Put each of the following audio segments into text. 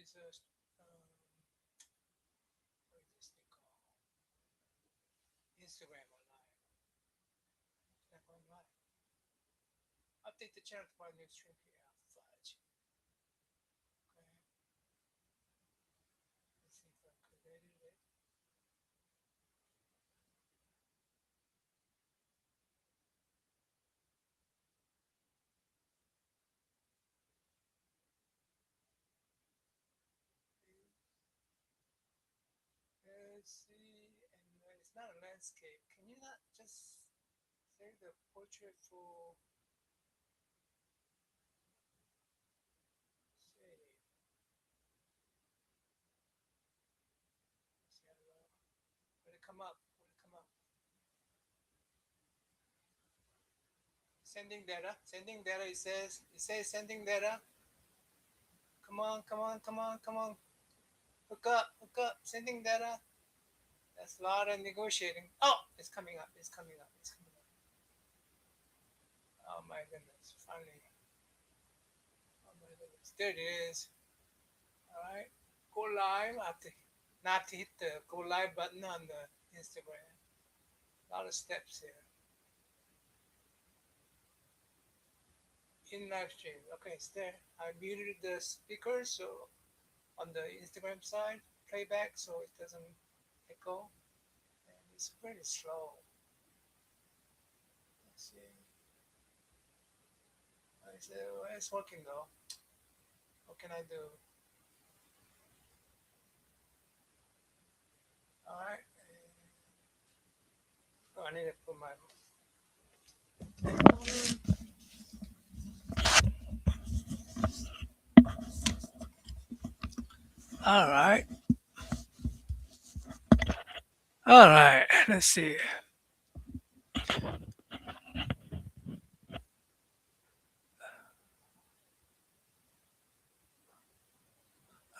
is what is this thing called? Instagram Live. It's not going live. Update the channel to find new stream here. Fudge. Okay. Let's see if I created it. Let's see, and it's not a landscape. Can you not just say the portrait for save? See how low? Will it come up? Will it come up? Sending data. Sending data. It says. It says sending data. Come on. Come on. Come on. Come on. Hook up. Hook up. Sending data. That's a lot of negotiating. Oh, it's coming up. It's coming up. It's coming up. Oh my goodness. Finally. Oh my goodness. There it is. All right. Go live. I have to not to hit the go live button on the Instagram. A lot of steps here. In live stream. Okay, it's there. I muted the speaker so on the Instagram side, playback, so it doesn't echo. And it's pretty slow. Let's see. It's working though. What can I do? All right. Oh, I need to put my. All right. All right. Let's see.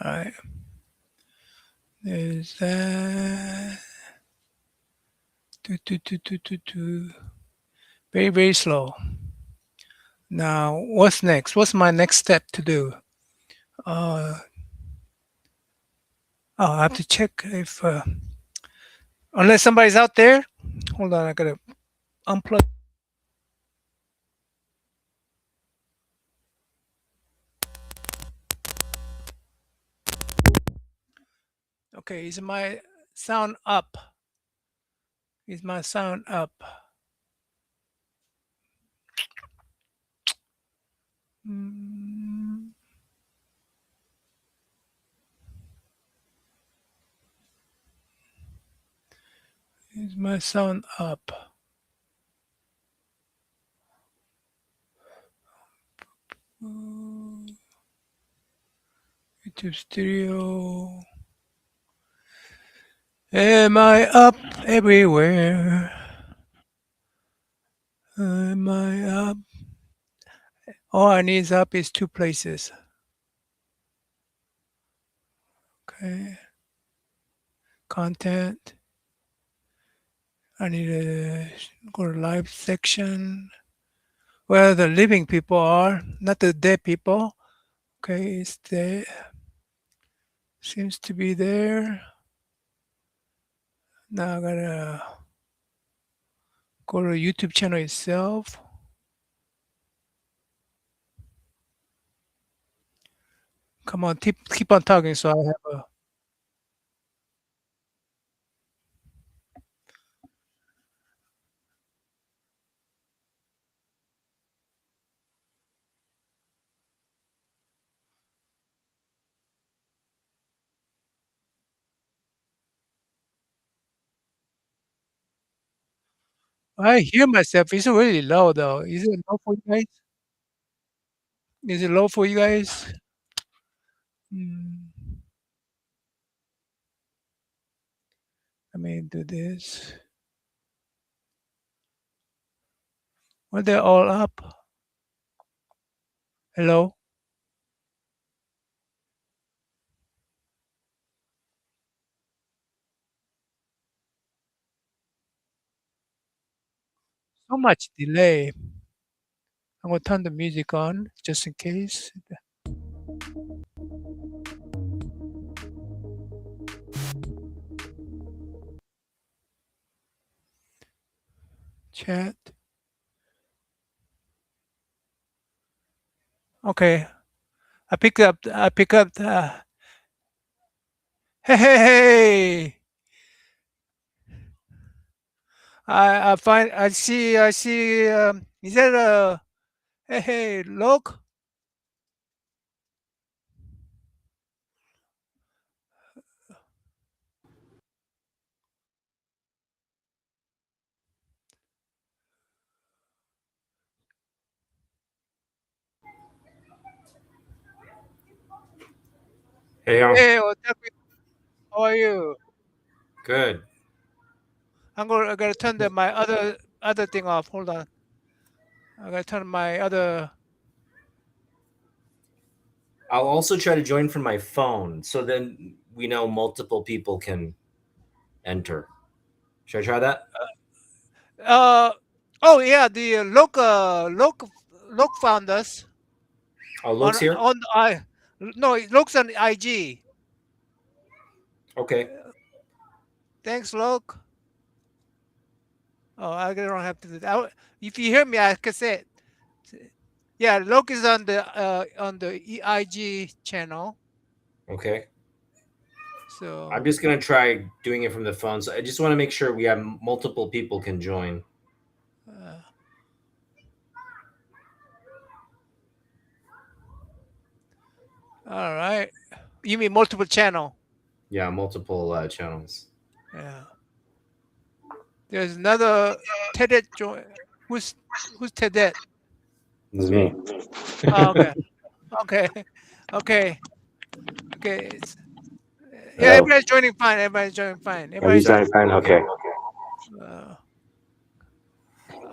All right. There's that. Very, very slow. Now, what's next? What's my next step to do? Uh, I have to check if, unless somebody's out there. Hold on, I gotta unplug. Okay, is my sound up? Is my sound up? Mm, is my sound up? YouTube Studio. Am I up everywhere? Am I up? All I need is up is two places. Okay. Content. I need to go to live section. Where the living people are, not the dead people. Okay, it's there. Seems to be there. Now I gotta go to the YouTube channel itself. Come on, keep on talking so I have a. I hear myself. It's really low though. Is it low for you guys? Is it low for you guys? Hmm. Let me do this. Well, they're all up. Hello? So much delay. I'm gonna turn the music on just in case. Chat. Okay. I pick up. I pick up. Hey, hey, hey! I find. I see. I see. Is that a? Hey, hey! Look. Hey, Hey, what's up? How are you? good. I gotta turn my other thing off. Hold on. I gotta turn my other. I'll also try to join from my phone, so then we know multiple people can enter. Should I try that? Uh. Oh yeah, the look found us Oh, Luke's here. on I. No, it looks on IG. Okay. Thanks, look. Oh, I don't have to do that. If you hear me, I can say it. Yeah, look is on the IG channel. Okay. I'm So just gonna try doing it from the phone. So I just want to make sure we have multiple people can join. uh, all right. You mean multiple channel? Yeah, multiple channels. Yeah. There's another Tedet join. Who's who's Tedet? This is me. Oh, okay. Okay. Okay. Okay. Yeah, Oh, everybody's joining fine. Everybody's joining fine. are you Everybody's trying to find? Okay. Okay. uh,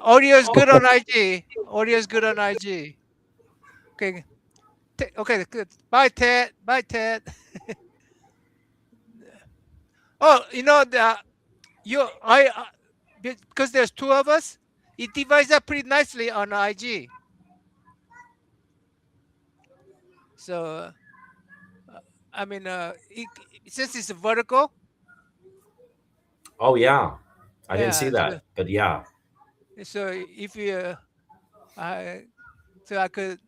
audio is good on IG. Audio is good on IG. Okay. Okay. Good. Bye, Ted. Bye, Ted. Oh, you because there's two of us. It divides up pretty nicely on IG. So I mean, since it's vertical, Oh yeah, I didn't see yeah. that, but yeah. So if you, I so I could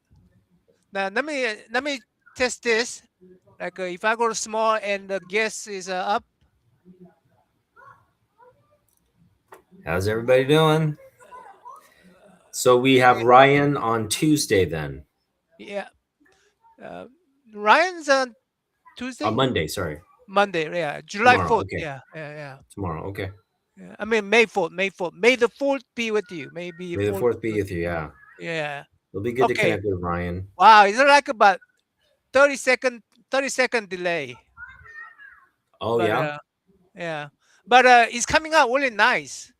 now let me test this. Like if I go to small and the guest is up, How's everybody doing? So we have okay, Ryan on Tuesday then. yeah. Uh, Ryan's on On Tuesday, Monday, sorry. Monday, yeah, July Tomorrow. 4th, Okay. yeah, yeah, yeah. Tomorrow. Okay. Yeah. I mean May 4th, May 4th. May the 4th be with you. May be May the 4th fourth be be with with you. you. Yeah. Yeah. It'll be good to Okay. connect with Ryan. Wow, is it like about 30-second delay? Oh But yeah. yeah, but it's coming out really nice.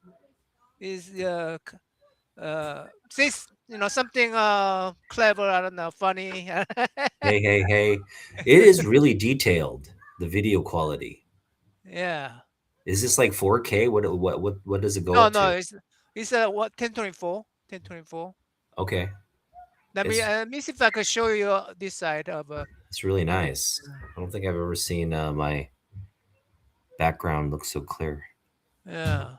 Is says something clever. I don't know, funny. Hey, hey, hey. It is really detailed, the video quality. Yeah. Is this like 4K? What does it go No, up no, to? it's what 1024, 1024. Okay. It's Let me see if I can show you this side of it's really the. nice. I don't think I've ever seen my background look so clear. Yeah.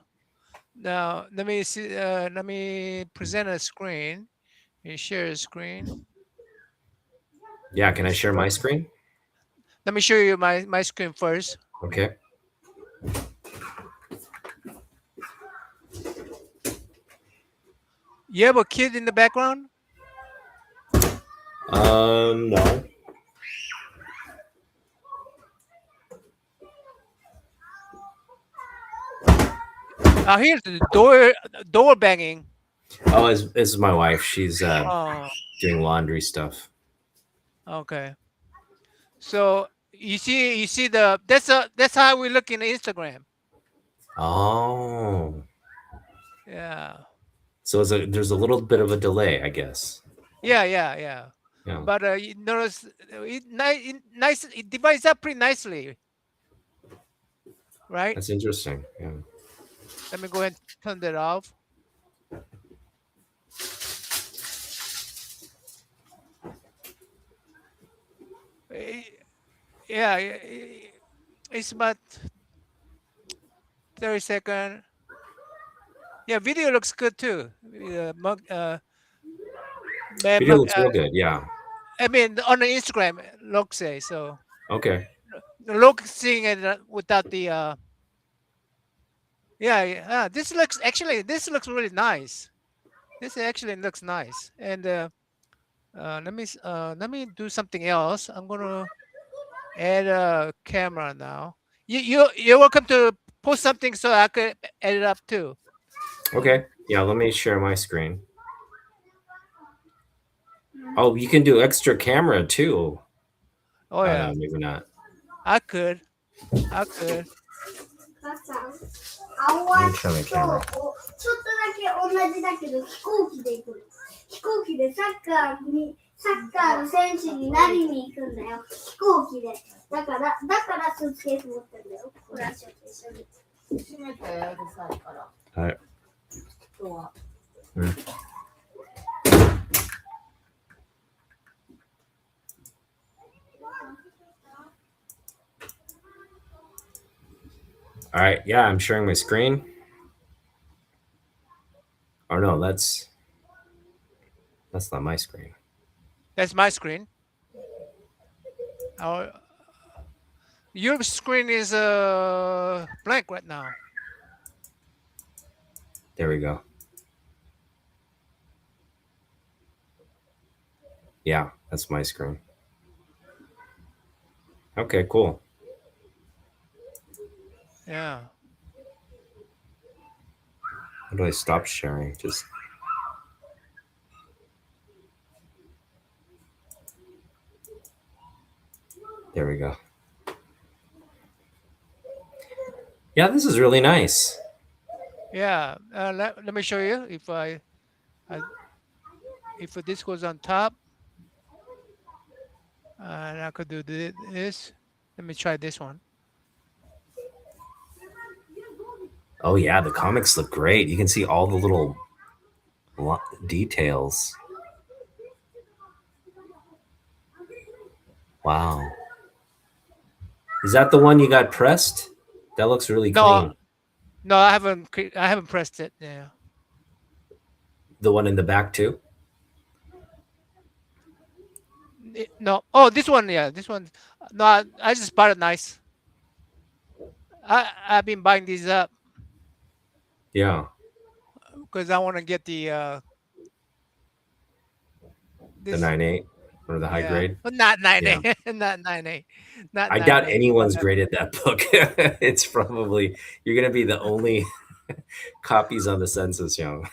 Now let me see. Let me present a screen. You share a screen. Yeah, Let can me I see share what. my screen? Let me show you my screen first. Okay. You have a kid in the background? No. Here's the door banging. Oh, it's my wife. She's Oh, doing laundry stuff. okay. So you see that's how we look in Instagram. Oh. Yeah, So there's a little bit of a delay, I guess. yeah. Yeah. But you notice it divides up pretty nicely, right? That's interesting. Yeah. Let me go ahead and turn that off. Eh, Yeah, it's about 30 second. Yeah, video looks good too. Man, Video looks real good. Yeah. I mean, on the Instagram, look say so. Okay. Look seeing it without the yeah, yeah. This looks actually this looks really nice. This actually looks nice. And let me do something else. I'm gonna add a camera now. You're welcome to post something so I could edit up too. Okay. Yeah. Let me share my screen. Oh, you can do extra camera too. Oh Oh yeah, no, maybe not. I could. I could. Let me try my camera. はい。うん。All right. Yeah, I'm sharing my screen. Oh no, that's not my screen. That's my screen. Our your screen is blank right now. There we go. Yeah, that's my screen. Okay, cool. Yeah. How do I stop sharing? Just there we go. Yeah, this is really nice. Yeah. Let me show you I if this goes on top, and I could do this. Let me try this one. Oh yeah, the comics look great. You can see all the little details. Wow. Is that the one you got pressed? That looks really No, clean. no, I haven't pressed it. Yeah. The one in the back too? No. Oh, this one. Yeah, this one. No, I just bought it nice. I've been buying these up Yeah. because I want to get the The this. 9.8 or the high Yeah, grade. but not nine Yeah. eight, not 9.8, not I nine doubt eight. But anyone's graded that book. It's probably you're gonna be the only copies on the census, young.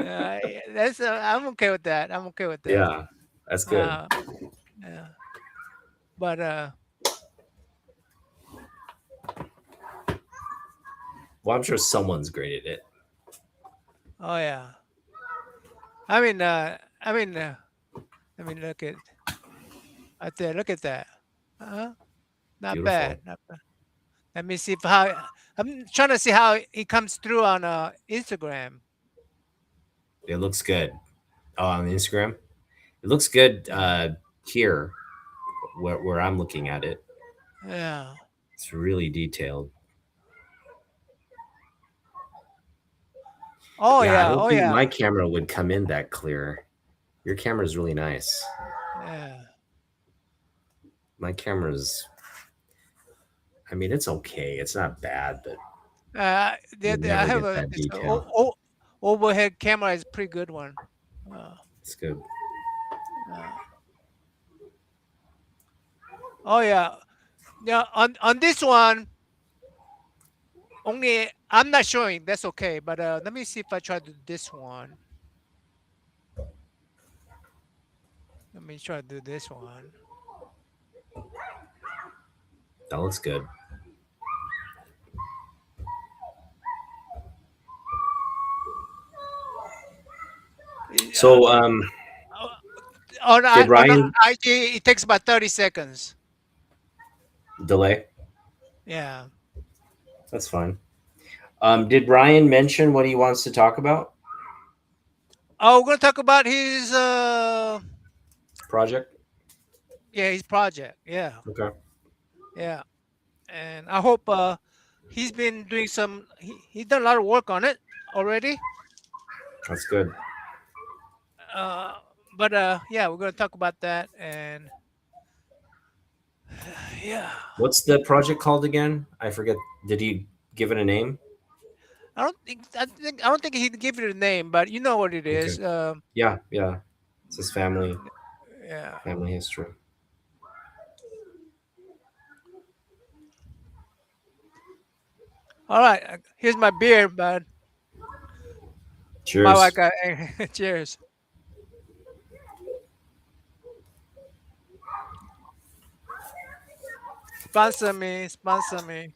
yeah, that's I'm okay with that. I'm okay with that. Yeah, that's good. Uh, yeah, but Well, I'm sure someone's graded it. oh yeah. I mean, I mean, right there. Look at that. Uh, not bad. Beautiful. Not bad. Let me see if how I'm trying to see how it comes through on Instagram. It looks good. Oh, on Instagram, it looks good Yeah. here where I'm looking at it. Yeah. It's really detailed. Oh Yeah, I yeah. don't Oh think yeah. my camera would come in that clear. Your camera is really nice. Yeah. My camera's, I mean, it's okay. It's not bad, but you I never have get a that this detail. overhead camera is pretty good one. Uh, It's good. uh, oh yeah. Yeah. On this one, only I'm not showing. That's okay. But let me see if I try to do this one. Let me try to do this one. That looks good. Uh, So, uh, did on Ryan IG, it takes about 30 seconds. delay? Yeah. That's fine. Did Ryan mention what he wants to talk about? Oh, we're gonna talk about his Project? yeah, his project. Yeah. Okay. Yeah. And I hope he's been doing he's done a lot of work on it. already. That's good. Uh, but yeah, we're gonna talk about that, and yeah, What's the project called again? I forget. Did he give it a name? I don't think he'd give it a name, but you know what it Okay. is. Yeah, yeah. It's his Yeah. family history. All right, here's my beer, but my wife Cheers. got cheers. Sponsor me, sponsor me.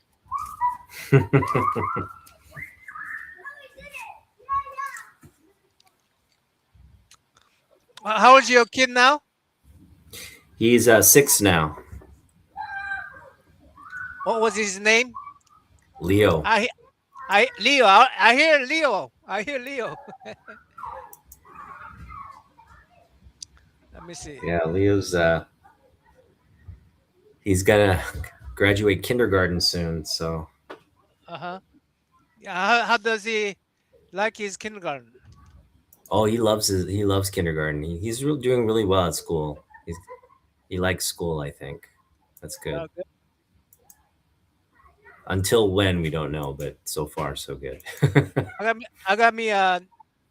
How old's your kid now? He's 6 now. What was his name? Leo. I Leo. I hear Leo. I hear Leo. Let me see. Yeah, Leo's he's gonna graduate kindergarten soon. So, Uh huh. Yeah. How does he like his kindergarten? oh, he loves kindergarten. Doing really well at school. He likes school. I think that's good. Okay. Until when we don't know, but so far so good. I got me a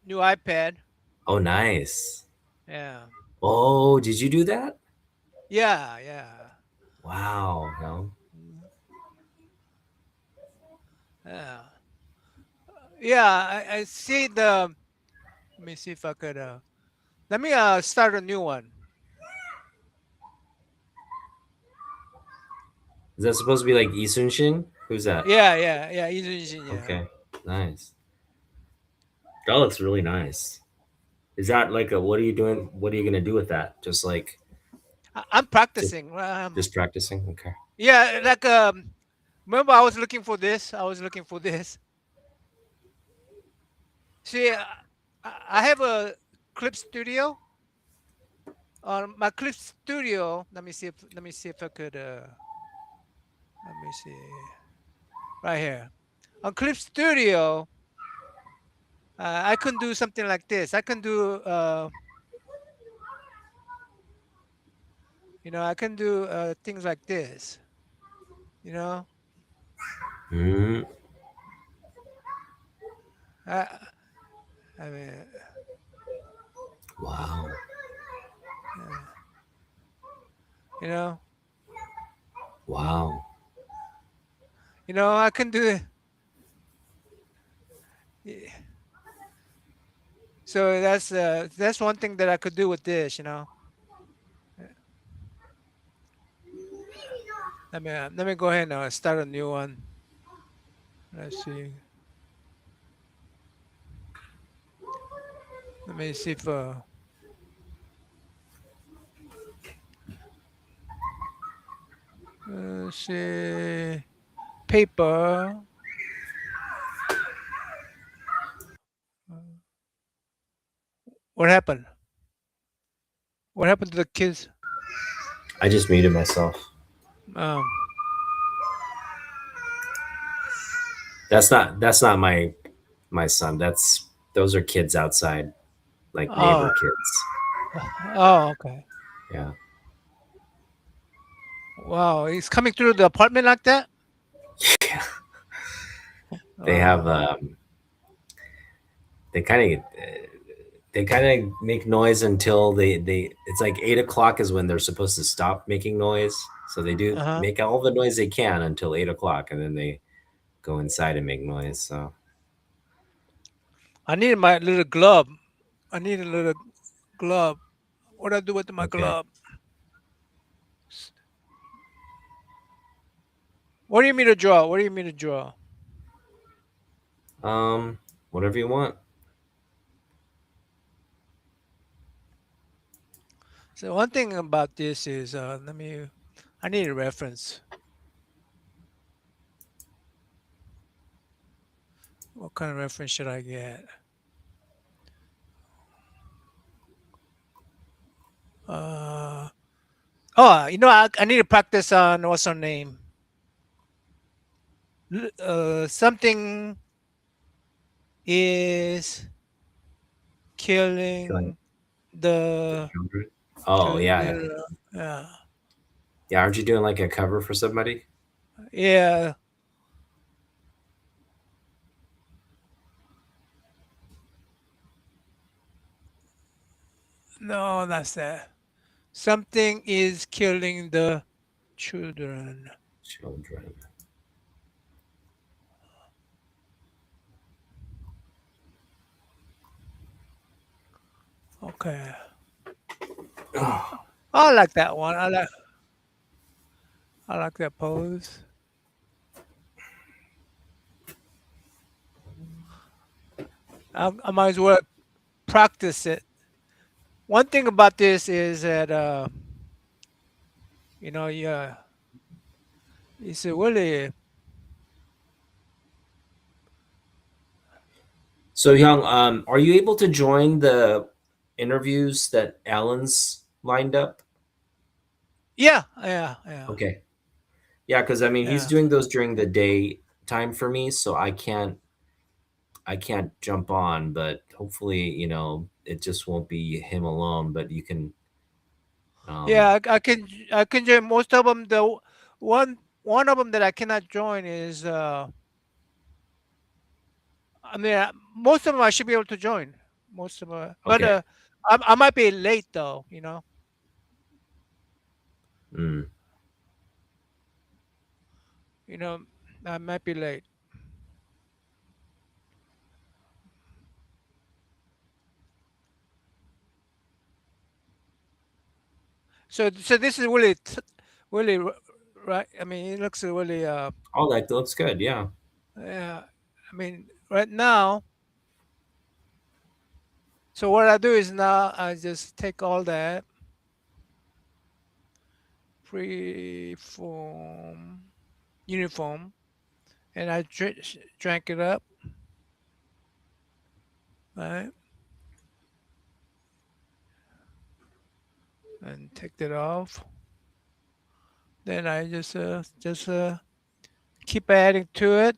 new iPad. Oh, nice. Yeah. Oh, did you do that? Yeah. Yeah. Wow. No. Mhm. Yeah. Yeah. I see the. Let me see if I could. Let me start a new one. Is that supposed to be like Isunshin? Who's that? Yeah. Yeah. Yeah. Easy. Yeah. Okay. Nice. That looks really nice. Is that like a what are you doing? What are you gonna do with that? Just like I'm just practicing. just practicing? Okay. Yeah. Like remember I was looking for this. I was looking for this. See, I have a clip studio. On my clip studio, let me see if I could let me see right here. On clip studio, I can do something like this. I can do I can do things like this, you know. Mm, I I mean, wow. uh, you know, Wow. I can do it. So that's one thing that I could do with this. Uh, let me go ahead and start a new one. Let's see. Let me see if see paper. Uh, What happened? What happened to the kids? I just muted myself. Um. That's not my son. Those are kids outside, like neighbor Oh. kids. Oh. Okay. Yeah. Wow. He's coming through the apartment like that. They have Oh. they kind of they kind of make noise until they it's like 8 o'clock is when they're supposed to stop making noise. So they do Uh huh. make all the noise they can until 8 o'clock, and then they go inside and make noise. So I need my little glove. I need a little glove. What do I do with my okay. glove? What do you mean to draw? What do you mean to draw? Um, whatever you want. So one thing about this is, I need a reference. What kind of reference should I get? Uh, oh, I need to practice on what's her name? Something is Killing killing the the children. Oh yeah, children. Yeah, yeah. Aren't you doing like a cover for somebody? yeah. No, that's that. Something is killing the children. Children. Okay, Oh, I like that one. I like that pose. I might as well practice it. One thing about this is that yeah, it's a really so Young, are you able to join the interviews that Alan's lined up? yeah, yeah, yeah, Okay. Yeah, because I mean he's yeah, doing those during the day time for me, so I can't jump on, but hopefully, it just won't be him alone, but you can um yeah. I can join most of them. The one of them that I cannot join is I mean most of them I should be able to join. Most of them, but okay. I might be late though. Mm. You know, I might be late. So this is really really right. I mean, it looks really Oh, that looks good. Yeah. yeah. I mean, right now. So what I do is now I just take all that freeform uniform and I drank it up, right, and take that off. Then I just keep adding to it.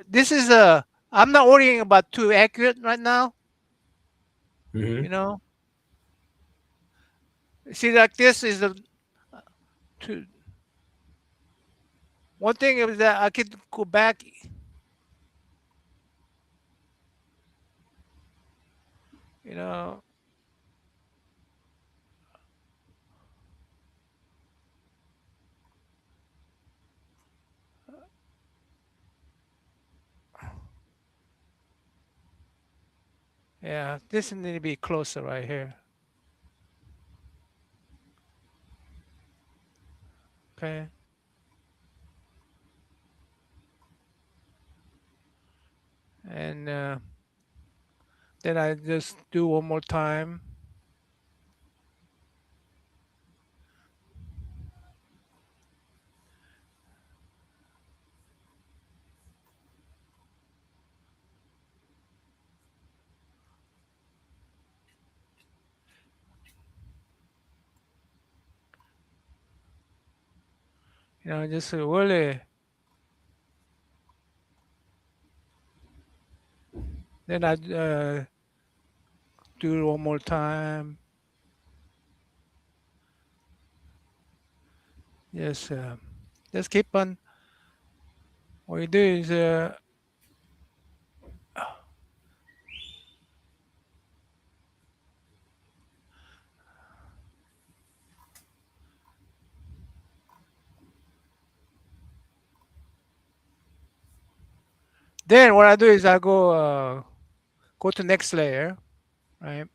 This is I'm not worrying about too accurate right now. Hmm. You know, see, like this is the to one thing is that I could go back. You know, yeah, this need to be closer right here. Okay, and then I just do one more time. Just really. Then I do it one more time. Yes, just keep on. What you do is then what I do is I go to next layer, right,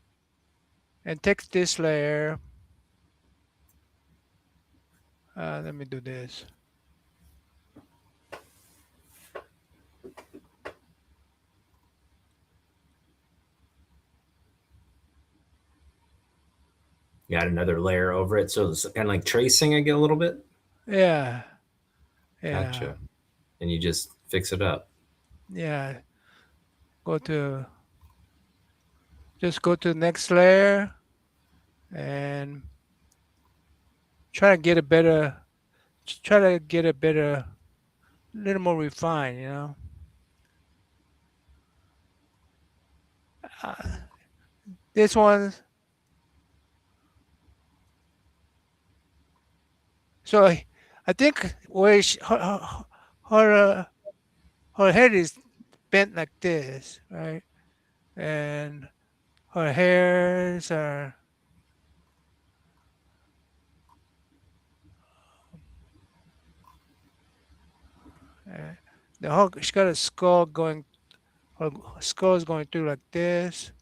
and take this layer. Let me do this. You add another layer over it, so it's kind of like tracing again a little bit. Yeah, yeah, Gotcha. And you just fix it up. yeah. Go to just go to the next layer and try to get a better, try to get a better, little more refined. uh, this one. So I think where her, her head is bent like this, right? And her hairs are uh, the whole. She got a skull going. Her skull is going through like this.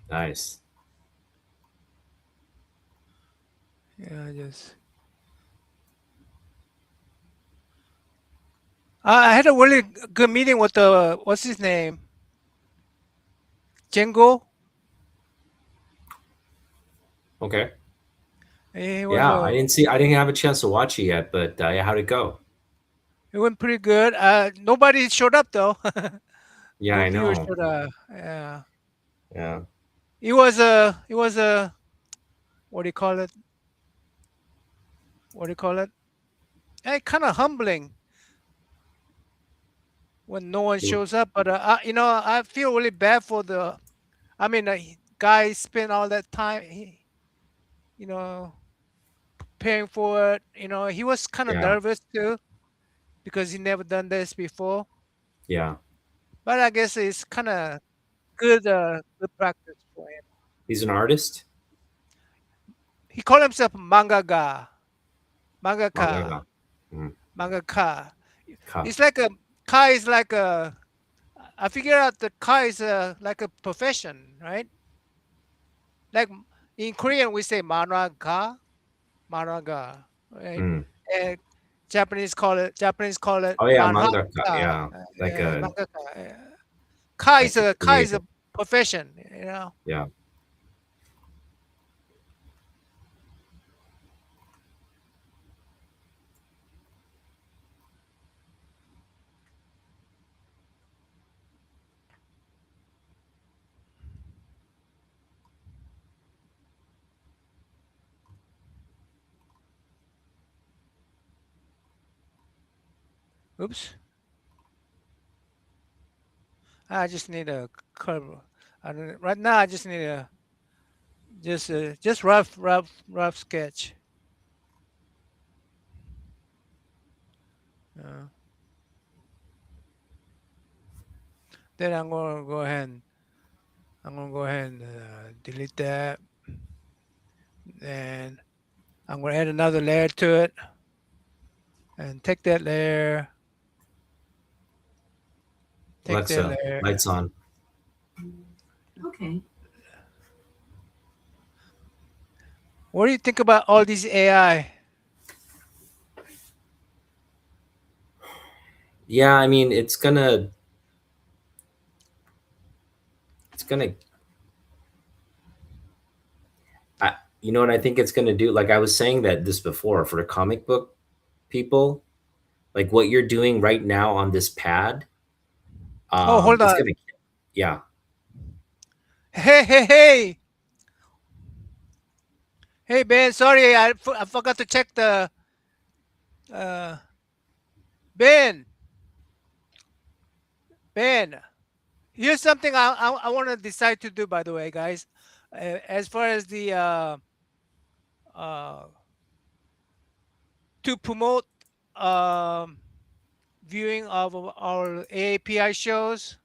Nice. Yeah, just. I had a really good meeting with the what's his name, Jingo. Okay. He was Yeah, a. I didn't have a chance to watch it yet, but yeah, how'd it go? It went pretty good. Nobody showed up though. Yeah, No I viewers know. showed up. Yeah. Yeah. It was a. It was a. What do you call it? What do you call it? Kind of humbling when no one You- shows up. But I feel really bad for the. I mean, guy spent all that time, you know, preparing for it. He was kind of Yeah. nervous too because he never done this before. Yeah. But I guess it's kind of good practice for him. He's an artist? He called himself mangaka, mangaka, Mangaka. Mm. mangaka. Ka. It's like a Kai is like a. I figure out the Kai is like a profession, right? Like in Korean, we say managa, managa, right? Mm. And Japanese call it Oh yeah, manhaka, mangaka. Yeah. Like a mangaka. Kai is like a a creative. profession. Yeah. Oops, I just need a curve. Right now, I just need a just rough sketch. Uh, then I'm gonna go ahead and delete that, and I'm gonna add another layer to it, and take that Alexa, layer. lights on. Okay. What do you think about all these AI? Yeah, I mean it's gonna I, you know what I think it's gonna do? Like I was saying that this before for the comic book people, like what you're doing right now on this pad, Oh, hold it's on. gonna yeah. Hey, hey, Ben. Sorry, I forgot to check the uh, Ben. Ben. Here's something I want to decide to do. By the way, guys, as far as the uh, to promote um, viewing of our AAPI shows,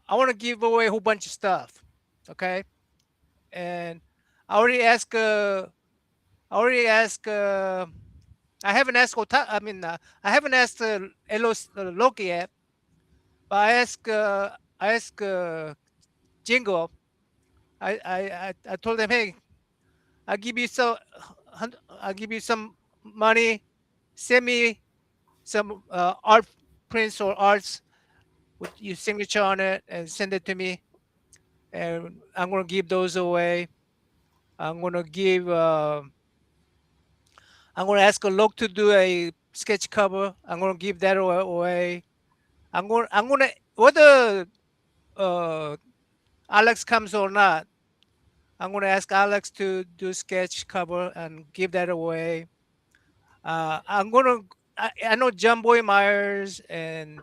I want to give away a whole bunch of stuff. Okay, and I already asked. I already asked. I haven't asked. I haven't asked Elos Loki yet. But I asked Jingo. I told them, hey, I'll give you I'll give you some money. Send me some art prints or arts with your signature on it, and send it to me. And I'm gonna give those away. I'm gonna give. I'm gonna ask Alok to do a sketch cover. I'm gonna give that away. I'm gonna whether uh Alex comes or not. I'm gonna ask Alex to do sketch cover and give that away. I'm gonna. I know John Boy Myers and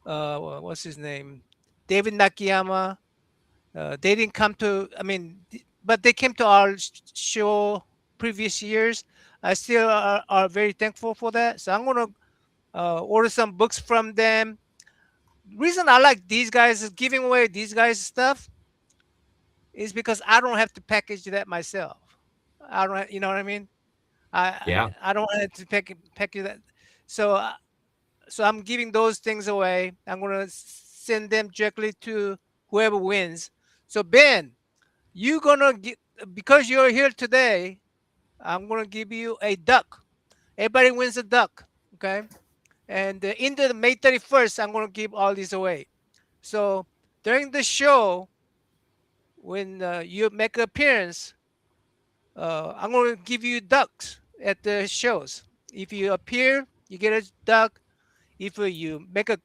what's his name, David Nakayama. They didn't come to. I mean, but they came to our show previous years. I still are very thankful for that. So I'm gonna order some books from them. Reason I like these guys is giving away these guys stuff is because I don't have to package that myself. I don't, you know what I mean? Yeah. I don't want to package that. So so I'm giving those things away. I'm gonna send them directly to whoever wins. So Ben, you gonna get because you're here today. I'm gonna give you a duck. Everybody wins a duck. Okay, and in the May 31st, I'm gonna give all these away. So during the show, when you make an appearance, I'm going to give you ducks at the shows. If you appear, you get a duck. If you make a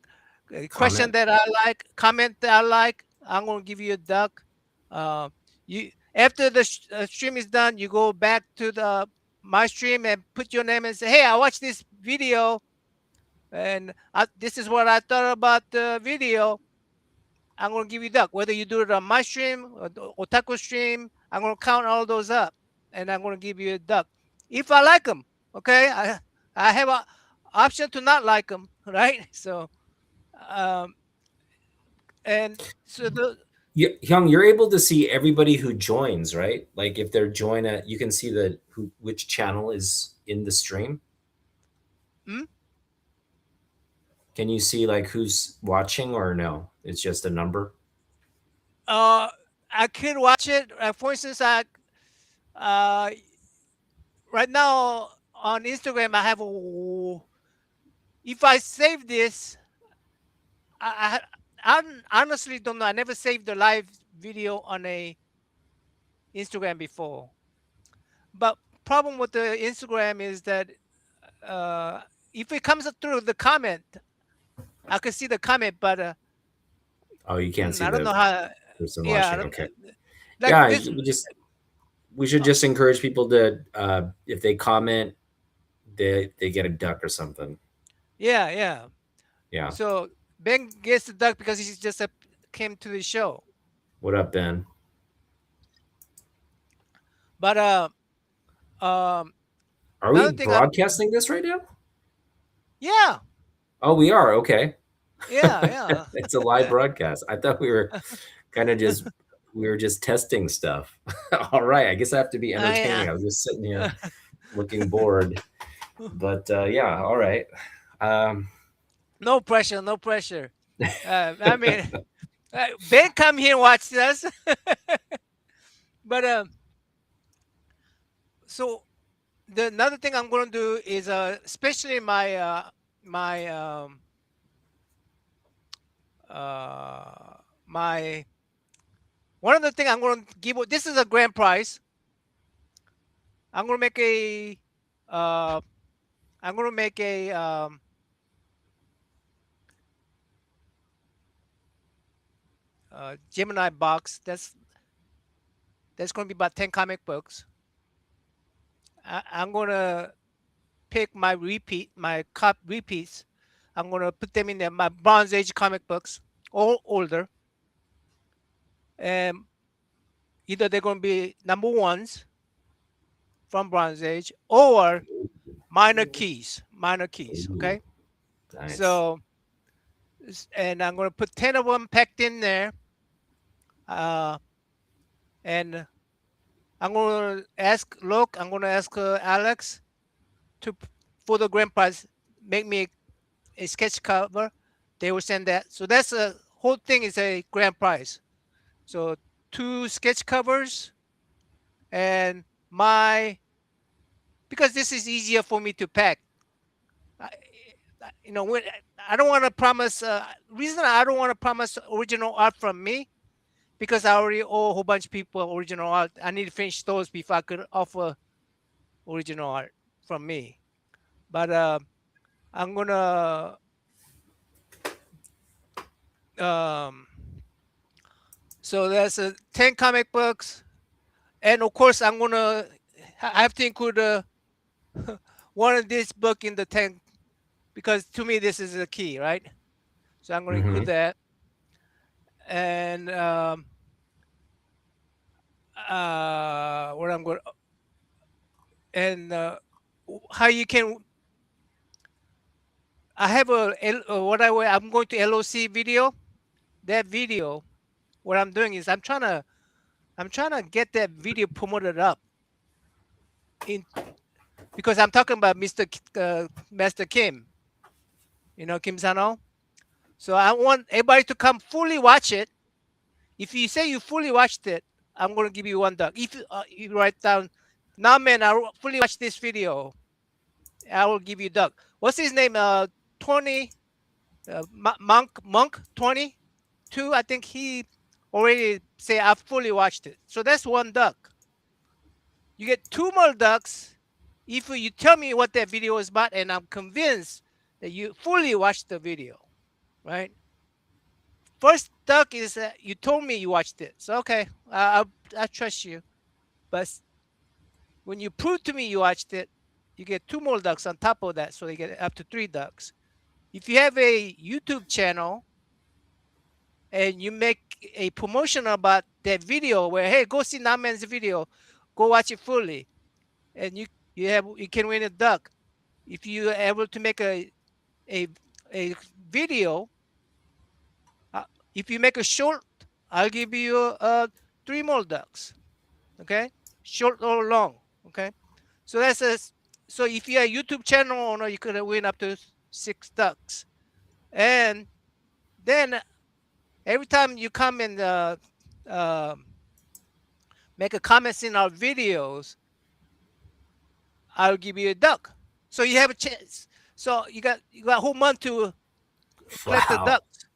question Comment. that I like, comment that I like, I'm going to give you a duck. Uh, you after the stream is done, you go back to the my stream and put your name and say, "Hey, I watched this video, and this is what I thought about the video." I'm gonna give you duck. Whether you do it on my stream or the Otaku stream, I'm gonna count all those up, and I'm gonna give you a duck if I like them. Okay, I have a option to not like them, right? So, um, and so the Young, you're able to see everybody who joins, right? Like if they're join a, you can see the who which channel is in the stream. hmm? Can you see like who's watching or no? It's just a number. uh, I could watch it. For instance, I uh, right now on Instagram, I have a. If I save this, I honestly don't know. I never saved the live video on a Instagram before. But problem with the Instagram is that uh, if it comes up through the comment, I can see the comment, but Oh, you can't see I don't the know how. person Yeah, I watching. don't Okay. like Yeah, this. we should Uh, just encourage people to if they comment, they get a duck or something. yeah, yeah. Yeah. So Ben gets the duck because he just came to the show. What up, Ben? But um, Are we another thing I'm broadcasting this right now? yeah, Oh, we are. Okay. yeah, It's a live broadcast. I thought we were kind of just we were just testing stuff. All right. I guess I have to be yeah. entertaining. I was just sitting here looking bored. But yeah, all right. Um, No pressure, no pressure. I mean, Ben come here and watch us. But so the another thing I'm going to do is especially my uh my one of the thing I'm going to give. This is a grand prize. I'm going to make a uh I'm going to make a Gemini box. That's going to be about 10 comic books. I'm going to pick my cup repeats. I'm going to put them in there, my Bronze Age comic books, or older, and either they're going to be number ones from Bronze Age or minor keys, minor keys. ooh, Okay, nice. so and I'm going to put 10 of them packed in there, uh, and I'm going to ask Look, I'm going to ask Alex to for the grand prize make me a sketch cover. They will send that. So that's a whole thing is a grand prize. So two sketch covers and my because this is easier for me to pack. I, when I don't want to promise. Reason I don't want to promise original art from me because I already owe a whole bunch of people original art. I need to finish those before I could offer original art. from me. But I'm gonna um, so there's 10 comic books, and of course I'm gonna I have to include one of this book in the 10 because to me this is the key, right? So I'm gonna include Mm-hmm. that, and what I'm going and how you can. I have I'm going to LOC video. That video, what I'm doing is I'm trying to get that video promoted up in because I'm talking about Master Kim, Kim Sano. So I want everybody to come fully watch it. If you say you fully watched it, I'm gonna give you one duck. If you write down, now man, fully watched this video, I will give you duck. What's his name? 20 Monk 22. I think he already say I fully watched it. So that's one duck. You get two more ducks if you tell me what that video is about, and I'm convinced that you fully watched the video, right? First duck is you told me you watched it, so okay, I trust you. But when you prove to me you watched it, you get two more ducks on top of that, so you get up to three ducks. If you have a YouTube channel and you make a promotion about that video, where hey, go see Naman's video, go watch it fully, and you can win a duck. If you are able to make a a video, uh, if you make a short, I'll give you three more ducks. Okay, short or long. Okay, so so if you're a YouTube channel owner, you could win up to six ducks, and then every time you come and um make a comments in our videos, I'll give you a duck. So you have a chance. So you got a whole month to collect the Wow. ducks.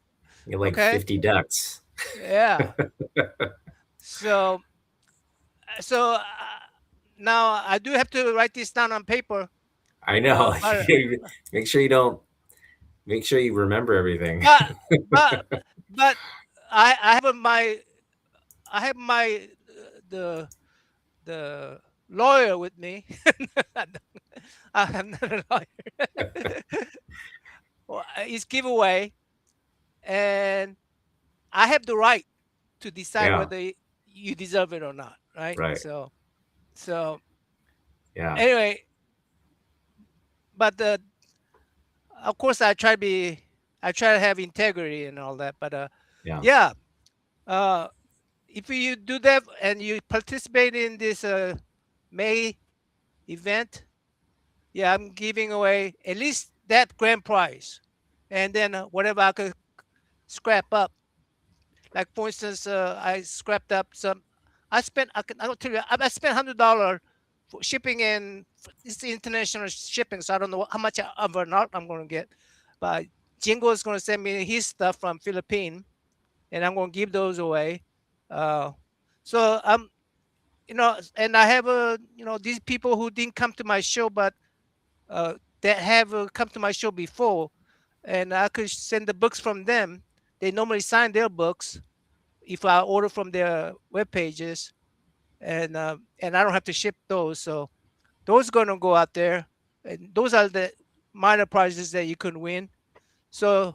You're like Okay. 50 ducks. Yeah. So so now I do have to write this down on paper. I know. But Make sure you don't. Make sure you remember everything. but but but I have my the the lawyer with me. I'm not a lawyer. Well, it's giveaway, and I have the right to decide Yeah. whether you deserve it or not, right? Right. So Yeah. anyway, but of course I try to have integrity and all that, but Yeah. yeah, uh, if you do that and you participate in this May event, yeah, I'm giving away at least that grand prize, and then whatever I could scrap up. Like for instance, I scrapped up some. I don't tell you. I spent $100 for shipping and it's international shipping, so I don't know how much of an art I'm going to get. But Jingo is going to send me his stuff from Philippines, and I'm going to give those away. Uh, so and I have these people who didn't come to my show, but that have come to my show before, and I could send the books from them. They normally sign their books if I order from their web pages, and I don't have to ship those. So those gonna go out there, and those are the minor prizes that you could win. So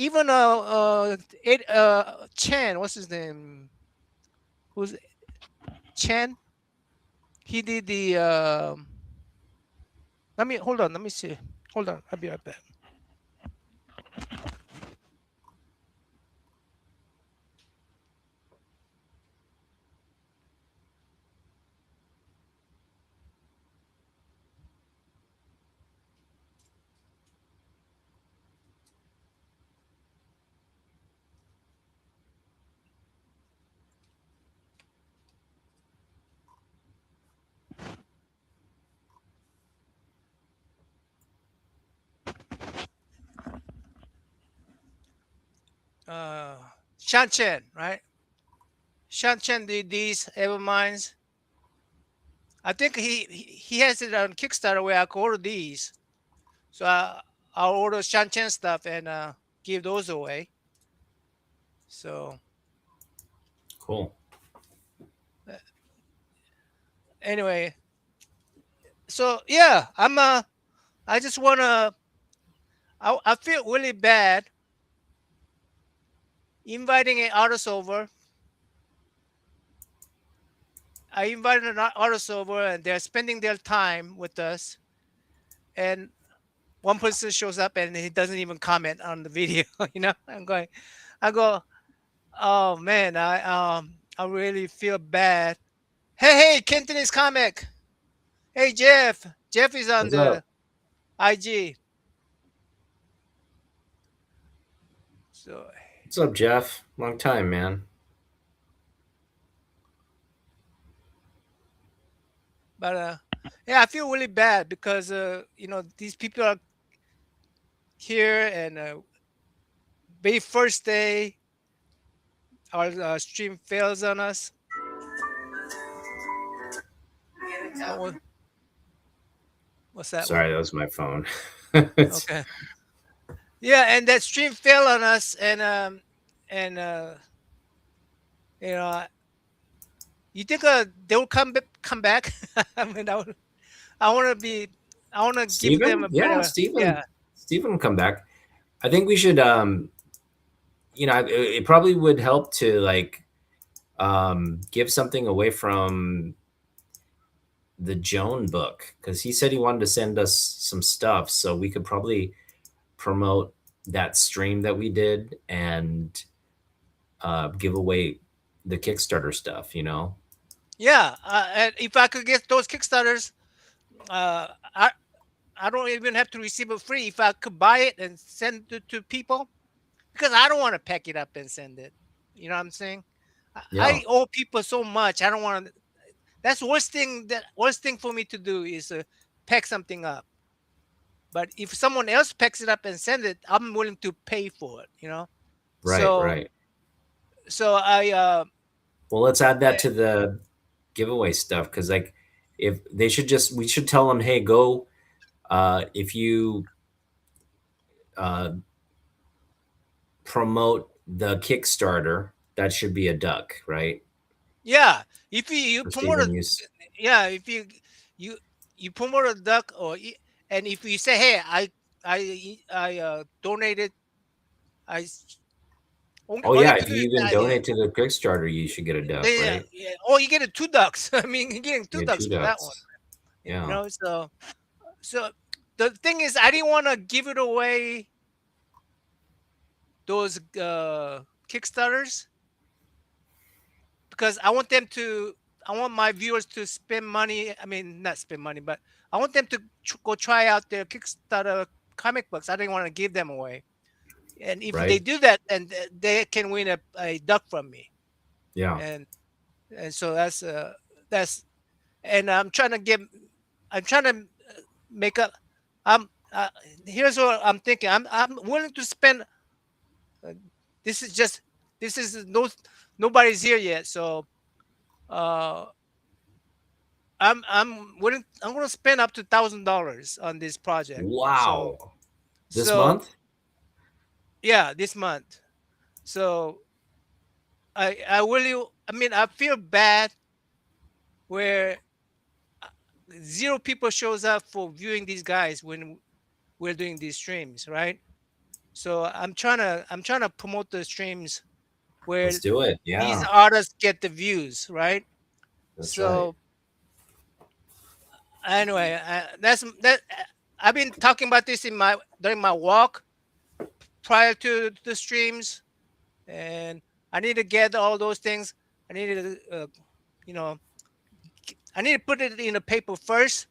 even Chen, what's his name? Who's Chen? He did the. Let me hold on. Let me see. Hold on. I'll be right back. Uh, Shan Chen, right? Shan Chen did these Everminds. I think he has it on Kickstarter where I can order these. So I'll order Shan Chen stuff and give those away. So Cool. uh, anyway, so yeah, I just wanna. I feel really bad inviting an artist over. I invited an artist over, and they're spending their time with us. And one person shows up, and he doesn't even comment on the video. I go, oh man, I really feel bad. Hey, Cantonese comic. Hey, Jeff. Jeff is on What's up? the IG. So, What's up, Jeff? Long time, man. but yeah, I feel really bad because these people are here, and very first day our stream fails on us. Oh, what's that? Sorry, that was my phone. It's- Okay. Yeah, and that stream fell on us, and you know, you think they will come back? I mean, I want to be, I want to give them Steven? a Yeah, better, Steven. yeah, Steven will come back. I think we should it probably would help to like give something away from the Joan book because he said he wanted to send us some stuff, so we could probably promote that stream that we did and give away the Kickstarter stuff. yeah. And if I could get those Kickstarters, uh, I I don't even have to receive it free. If I could buy it and send it to people, because I don't want to pack it up and send it. You know what I'm saying? Yeah, I owe people so much. I don't want to. That's worst thing. That worst thing for me to do is pack something up. But if someone else packs it up and send it, I'm willing to pay for it. right, So right. so I Well, let's add that eh, to the giveaway stuff because like if they should just we should tell them, hey, go if you uh, promote the Kickstarter, that should be a duck, right? yeah. If you For promote a Steven use. yeah, if you you promote a duck and if you say, hey, I donated, I Oh all you yeah, have to if do you is even donate to the Kickstarter, you should get a duck, yeah, right? yeah. Oh, you get a two ducks. I mean, you're getting two You get ducks two for that one. ducks. Yeah, So the thing is, I didn't want to give it away those Kickstarters because I want my viewers to spend money. I mean, not spend money, but I want them to go try out their Kickstarter comic books. I didn't want to give them away. And if they right. do that, then they can win a duck from me. Yeah, And so that's and I'm trying to make up. I'm here's what I'm thinking. I'm willing to spend. Uh, this is just this is nobody's here yet, so uh, I'm willing. I'm going to spend up to $1,000 on this project. So wow. This so month? yeah, this month. So I really I mean I feel bad where zero people shows up for viewing these guys when we're doing these streams, right? So I'm trying to promote the streams Let's where do it. these Yeah, artists get the views, right? that's right. So anyway, that's that. I've been talking about this in my during my walk prior to the streams, and I need to get all those things. I need to, you know, I need to put it in a paper first,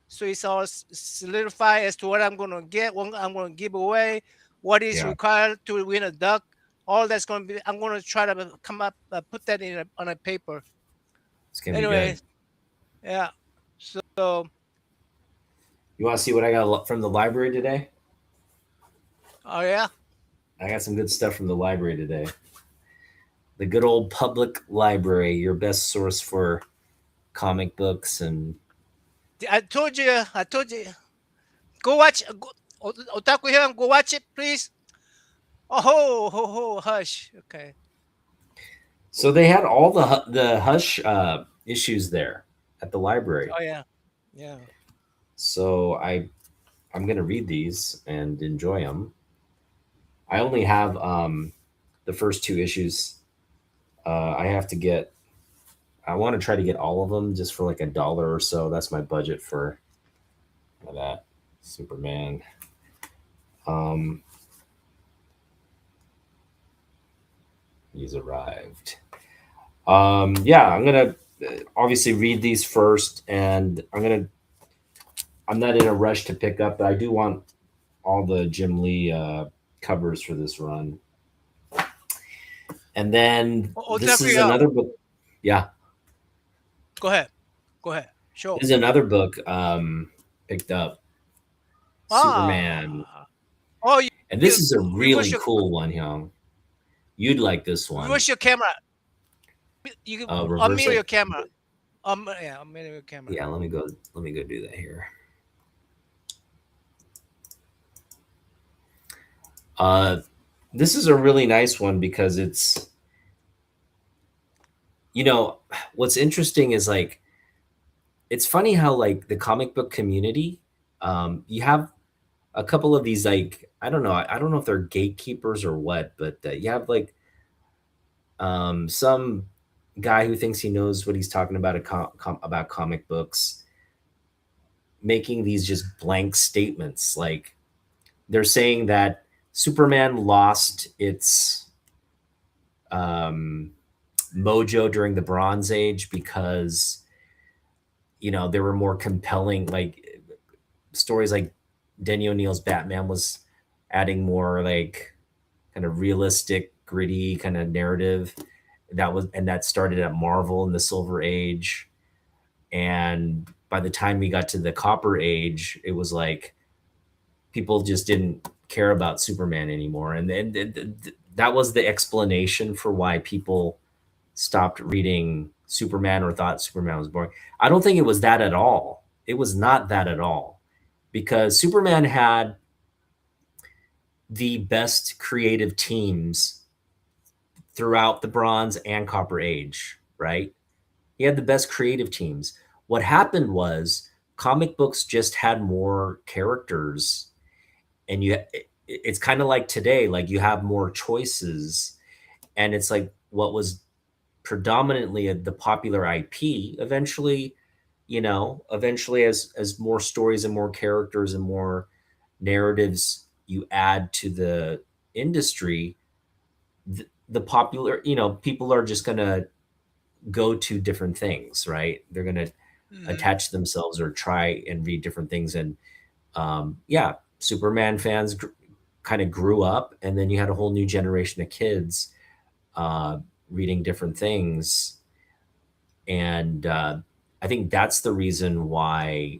so it's all solidified as to what I'm going to get, what I'm going to give away, what is Yeah, required to win a duck. All that's going to be. I'm going to try to come up, put that on a paper. it's gonna be Anyway, good. yeah. So, You want to see what I got from the library today? oh yeah, I got some good stuff from the library today. The good old public library, your best source for comic books and I told you. I told you. Go watch. Otaku here. Go watch it, please. Oh, hush. Okay. so they had all the Hush issues there at the library. Oh yeah. Yeah. So I'm gonna read these and enjoy them. I only have the first two issues. I have to get. I want to try to get all of them just for like $1 or so. That's my budget for that Superman. Um, he's arrived. Yeah, I'm gonna obviously read these first, and I'm not in a rush to pick up, but I do want all the Jim Lee covers for this run. And then this Otaku is here. another book. Yeah, Go ahead. Go ahead. Show. this is another book picked up. Superman, Ah. Oh, and this you is a reverse really your cool one, Young. You'd like this one. reverse your camera. You can Reverse unmute it. your camera. Yeah, unmute your camera. Yeah, let me go. Let me go do that here. Uh, this is a really nice one because it's, you know, what's interesting is like it's funny how like the comic book community, you have a couple of these like I don't know, I don't know if they're gatekeepers or what, but you have like some guy who thinks he knows what he's talking about about comic books, making these just blank statements like they're saying that Superman lost its um, mojo during the Bronze Age because there were more compelling like stories like Denny O'Neil's Batman was adding more like kind of realistic, gritty kind of narrative that started at Marvel in the Silver Age, and by the time we got to the Copper Age, it was like people just didn't care about Superman anymore, and then that was the explanation for why people stopped reading Superman or thought Superman was boring. I don't think it was that at all. It was not that at all, because Superman had the best creative teams throughout the Bronze and Copper Age, right? He had the best creative teams. What happened was comic books just had more characters, and it's kind of like today, like you have more choices, and it's like what was predominantly the popular IP eventually as more stories and more characters and more narratives you add to the industry, the popular, people are just going to go to different things, right? They're going to Mhm. attach themselves or try and read different things. And yeah, Superman fans kind of grew up, and then you had a whole new generation of kids uh, reading different things. And I think that's the reason why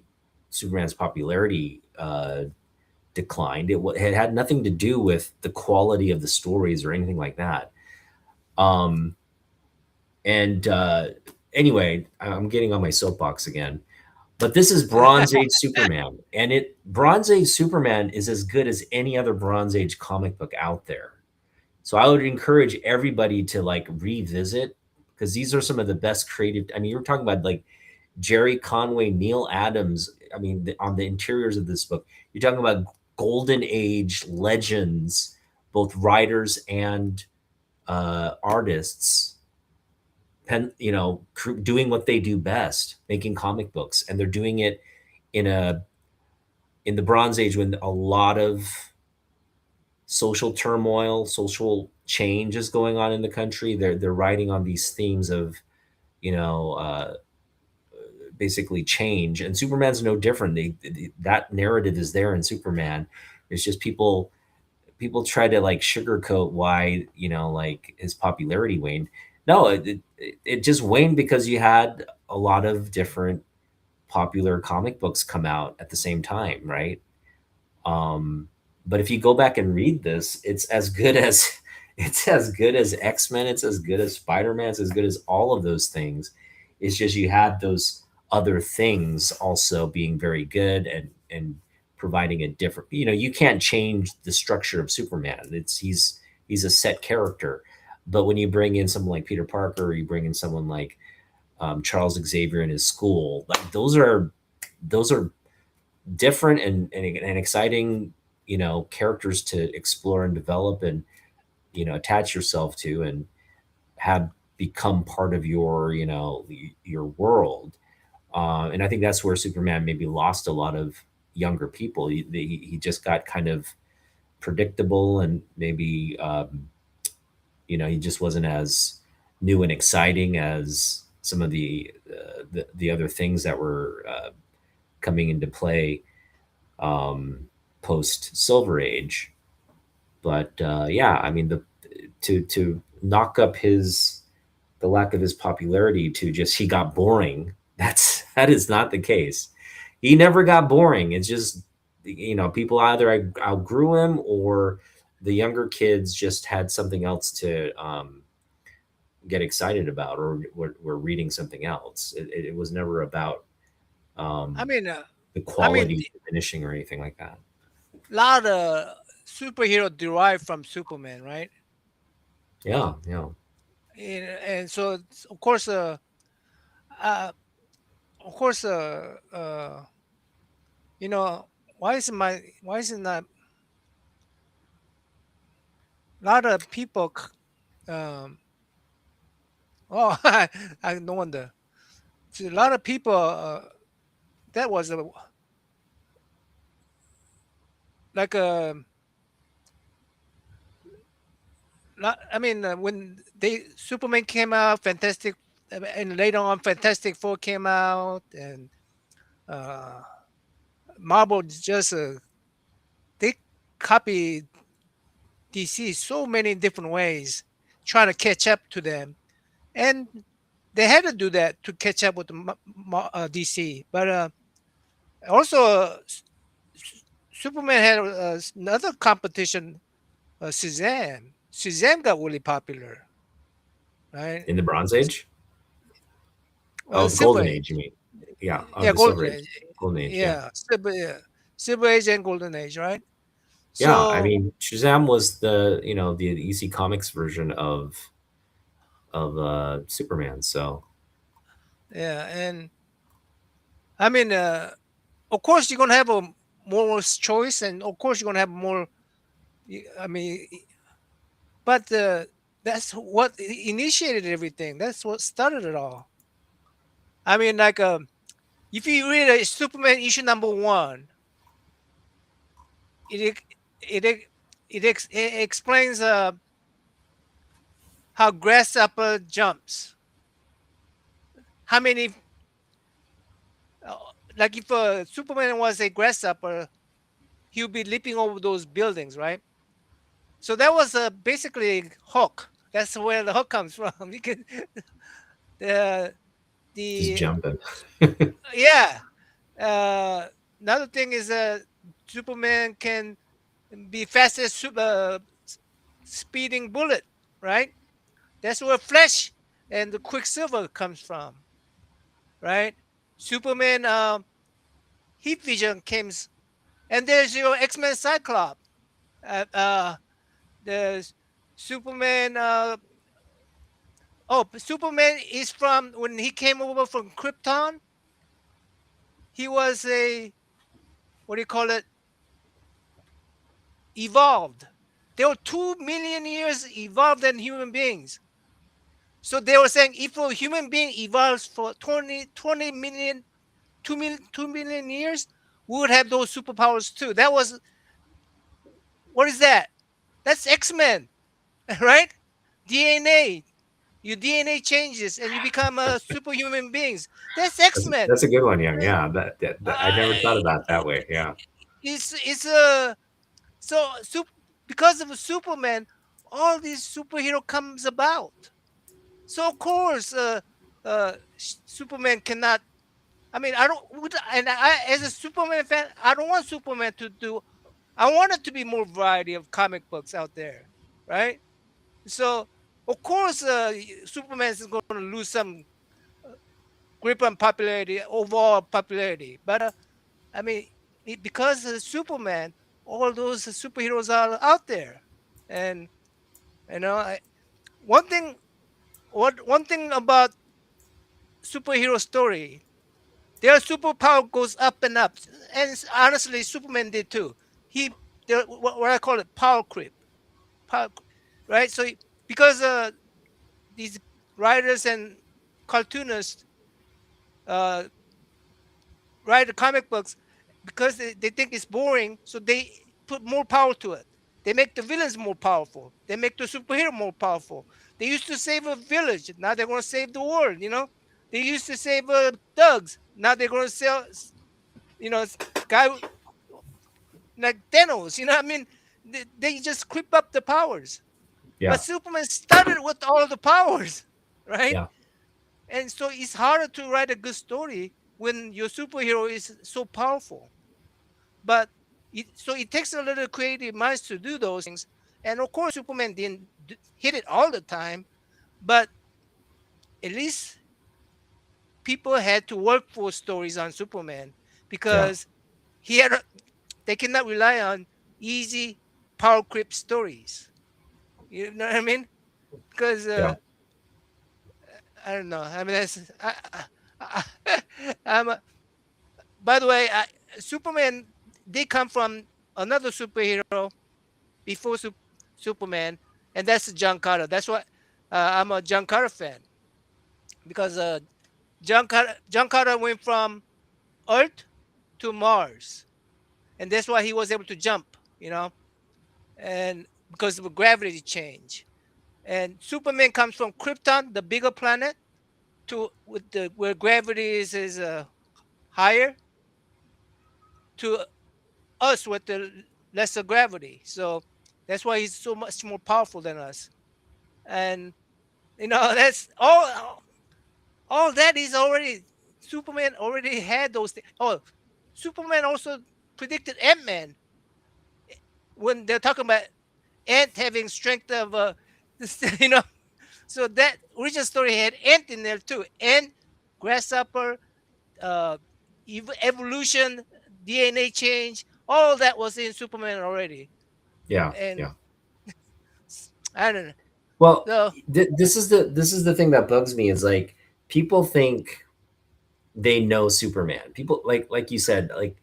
Superman's popularity declined. It had nothing to do with the quality of the stories or anything like that. Um, and anyway, I'm getting on my soapbox again. But this is Bronze Age Superman, and Bronze Age Superman is as good as any other Bronze Age comic book out there. So I would encourage everybody to like revisit, because these are some of the best creative. I mean, you're talking about like Jerry Conway, Neil Adams. I mean, on the interiors of this book, you're talking about golden age legends, both writers and artists, doing what they do best, making comic books, and they're doing it in in the Bronze Age when a lot of social turmoil, social change is going on in the country. They're writing on these themes of, you know, uh, basically change, and Superman's no different. That narrative is there in Superman. It's just people try to like sugarcoat why like his popularity waned. No, it just waned because you had a lot of different popular comic books come out at the same time, right? Um, but if you go back and read this, it's as good as it's as good as X-Men. It's as good as Spider-Man. It's as good as all of those things. It's just you had those other things also being very good and providing a different. You can't change the structure of Superman. He's a set character. But when you bring in someone like Peter Parker, or you bring in someone like Charles Xavier in his school, like those are different and exciting, characters to explore and develop and attach yourself to and have become part of your world. And I think that's where Superman maybe lost a lot of younger people. He just got kind of predictable, and maybe he just wasn't as new and exciting as some of the other things that were coming into play um, post Silver Age. But yeah, I mean, to knock up the lack of his popularity to just he got boring. That is not the case. He never got boring. It's just people either outgrew him, or the younger kids just had something else to get excited about, or were reading something else. It was never about um, I mean, the I mean, quality diminishing or anything like that. a lot of superhero derived from Superman, right? Yeah, yeah. And so uh, of course, you know, why isn't that a lot of people? Oh, I no wonder. See, a lot of people. That was a like a. I mean, when they Superman came out, and later on, Fantastic Four came out, and uh, Marvel just they copied DC so many different ways, trying to catch up to them, and they had to do that to catch up with DC. But also, Superman had another competition, Shazam. Shazam got really popular, right? In the Bronze Age. Oh, Well, the Silver Golden Age, Age. you mean? Yeah. Oh, Yeah, the Silver Golden Age. Age. Golden Age. Yeah. Yeah, Silver Age and Golden Age, right? Yeah. I So mean, Shazam was the EC Comics version of Superman. So yeah, and I mean, of course, you're gonna have a more choice, and of course, you're gonna have more. I mean, but that's what initiated everything. That's what started it all. I mean, like, if you read Superman issue number one, it ex- it explains how grasshopper jumps. How many, uh, like if Superman was a grasshopper, he would be leaping over those buildings, right? So that was basically hook. That's where the hook comes from. Because the just the jumping. yeah. Uh, Another thing is Superman can be fastest speeding bullet, right? That's where Flash and the Quicksilver comes from, right? Superman heat vision comes, and there's your X-Men Cyclops. The Superman. Superman is from when he came over from Krypton. He was a, what do you call it? Evolved. They were 2 million years evolved than human beings. So they were saying if a human being evolves for 20 million, 2 million years, we would have those superpowers too. That was, what is that? That's X-Men, right? DNA. Your DNA changes and you become superhuman beings. That's X-Men. That's a good one, Young. Yeah. That I never thought Uh, about that way. Yeah. it's a so because of a Superman, all these superhero comes about. So of course, Superman cannot. I mean, I don't. And I, as a Superman fan, I don't want Superman to do. I want it to be more variety of comic books out there, right? So of course, Superman is going to lose some. grip on popularity, overall popularity. But I mean, because of Superman, all those superheroes are out there, and you know, one thing, one thing about superhero story, their superpower goes up and up, and honestly, Superman did too. He, what I call it, power creep, power, right? So because these writers and cartoonists uh, write the comic books because they think it's boring, so they put more power to it. They make the villains more powerful. They make the superhero more powerful. They used to save a village. Now they're going to save the world. They used to save thugs. Now they're going to sell. Guy like Thanos. I mean, they just creep up the powers. But Yeah. Superman started with all the powers, right? Yeah. And so it's harder to write a good story when your superhero is so powerful. But so it takes a little creative minds to do those things. And of course, Superman didn't hit it all the time, but at least people had to work for stories on Superman Yeah. because he had they cannot rely on easy power creep stories. You know what I mean? Because Yeah. I don't know. I mean, I'm by the way, Superman did come from another superhero before Superman, and that's John Carter. That's why I'm a John Carter fan because John Carter went from Earth to Mars, and that's why he was able to jump. And because of gravity change. And Superman comes from Krypton, the bigger planet, to with the where gravity is higher, to us with the lesser gravity. So that's why he's so much more powerful than us. And that's all that is already Superman already had those things. Oh, Superman also predicted Ant-Man when they're talking about Ant having strength of you know. So that original story had Ant in there too. Ant, grasshopper, uh, evolution, DNA change, all that was in Superman already. Yeah. And Yeah. I don't know. Well, So this is the thing that bugs me is like people think they know Superman. People like you said, like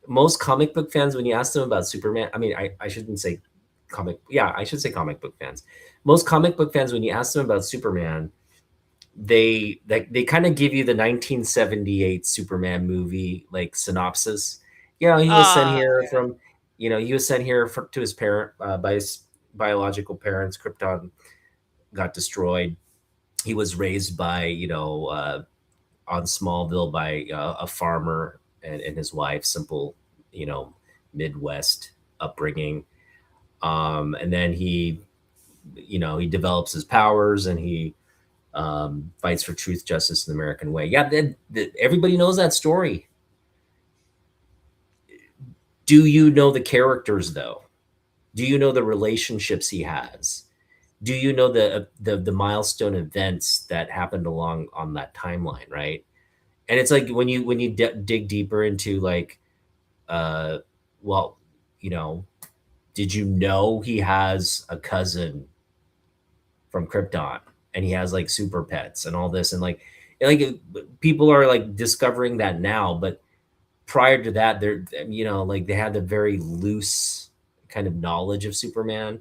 most comic book fans, when you ask them about Superman, I mean, I shouldn't say yeah, I should say comic book fans. Most comic book fans, when you ask them about Superman, they kind of give you the 1978 Superman movie like synopsis. He was sent here yeah. from, he was sent here to his parent by his biological parents. Krypton got destroyed. He was raised by on Smallville by a farmer and his wife, simple, you know, Midwest upbringing. And then he develops his powers and he fights for truth, justice, and the American way. Yeah, everybody knows that story. Do you know the characters though? Do you know the relationships he has? Do you know the milestone events that happened along on that timeline, right? And it's like when you dig deeper into like, uh, well, you know, did you know he has a cousin from Krypton and he has like super pets and all this and people are like discovering that now, but prior to that, like they had a very loose kind of knowledge of Superman,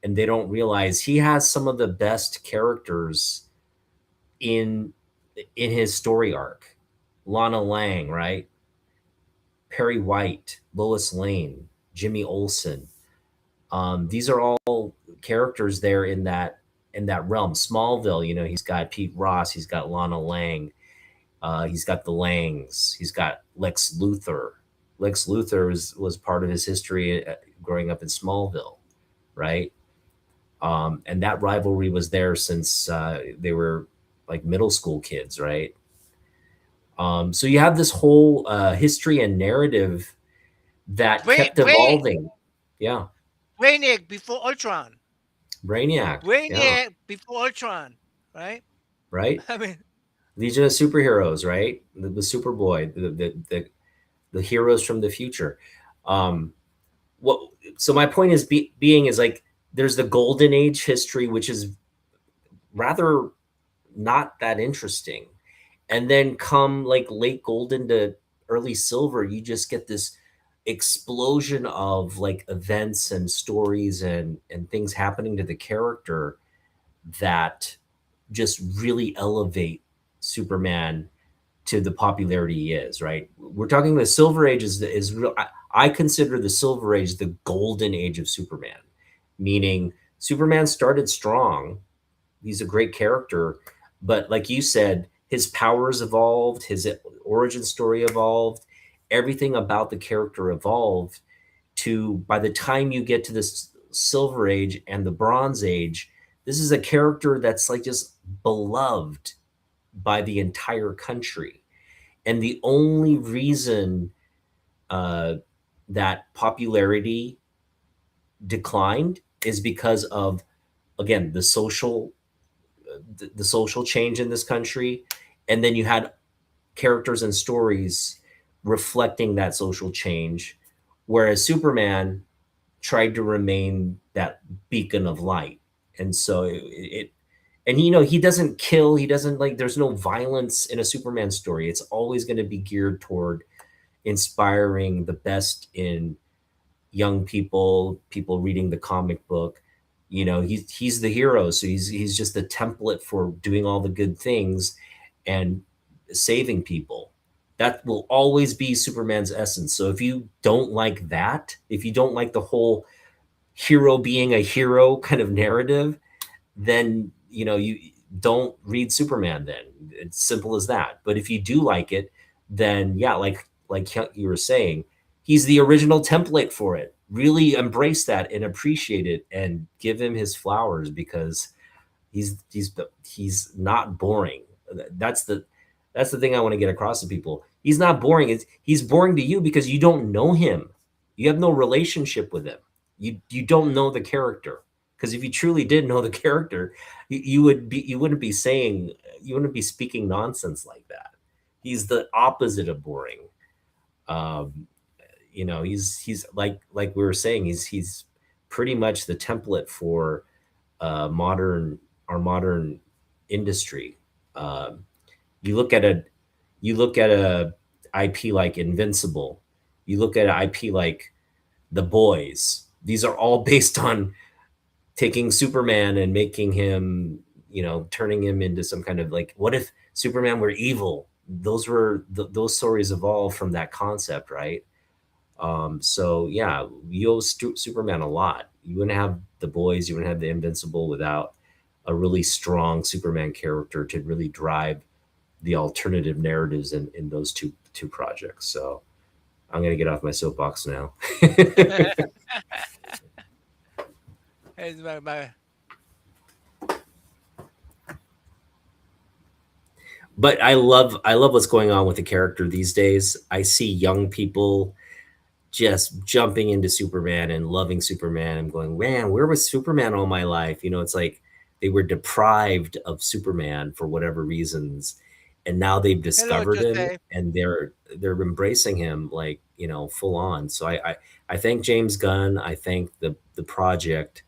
and they don't realize he has some of the best characters in his story arc. Lana Lang, right? Perry White, Lois Lane, Jimmy Olsen. These are all characters there in that realm. Smallville, he's got Pete Ross, he's got Lana Lang, he's got the Langs, he's got Lex Luthor. Lex Luthor was part of his history growing up in Smallville, right? And that rivalry was there since they were like middle school kids, right? So you have this whole history and narrative that kept Brain evolving. Yeah, Brainiac before Ultron. Brainiac. Yeah, Brainiac before Ultron, right? right. I mean, Legion of Superheroes, right? The Superboy, the heroes from the future. Um, what? So my point is being is like there's the golden age history, which is rather not that interesting, and then come like late golden to early silver, you just get this explosion of like events and stories and things happening to the character that just really elevate Superman to the popularity he is, right? We're talking the Silver Age is real. I consider the Silver Age the golden age of Superman, meaning Superman started strong. He's a great character, but like you said, his powers evolved, his origin story evolved, everything about the character evolved to by the time you get to this Silver Age and the Bronze Age, this is a character that's like just beloved by the entire country. And the only reason uh, that popularity declined is because of, again, the social change in this country, and then you had characters and stories reflecting that social change, whereas Superman tried to remain that beacon of light. And so it and he doesn't kill, he doesn't like there's no violence in a Superman story. It's always going to be geared toward inspiring the best in young people reading the comic book. He's the hero, so he's just the template for doing all the good things and saving people. That will always be Superman's essence. So if you don't like that, if you don't like the whole hero being a hero kind of narrative, then you don't read Superman. Then it's simple as that. But if you do like it, then yeah, like you were saying, he's the original template for it. Really embrace that and appreciate it and give him his flowers because he's he's not boring. That's the that's the thing I want to get across to people. He's not boring. He's boring to you because you don't know him. You have no relationship with him. You don't know the character. Because if you truly did know the character, you wouldn't be saying, you wouldn't be speaking nonsense like that. He's the opposite of boring. Um, he's like we were saying, he's pretty much the template for modern our modern industry. Um, you look at a you look at a IP like Invincible, you look at an IP like The Boys. These are all based on taking Superman and making him, turning him into some kind of like, what if Superman were evil? Those stories evolved from that concept, right? So yeah, you owe Superman a lot. You wouldn't have The Boys, you wouldn't have the Invincible without a really strong Superman character to really drive the alternative narratives in those two projects. So I'm gonna get off my soapbox now. It's my But I love what's going on with the character these days. I see young people just jumping into Superman and loving Superman and going, man, where was Superman all my life? It's like they were deprived of Superman for whatever reasons, and now they've hello, discovered him Jose. and they're embracing him like full on. So I thank James Gunn. I thank the project.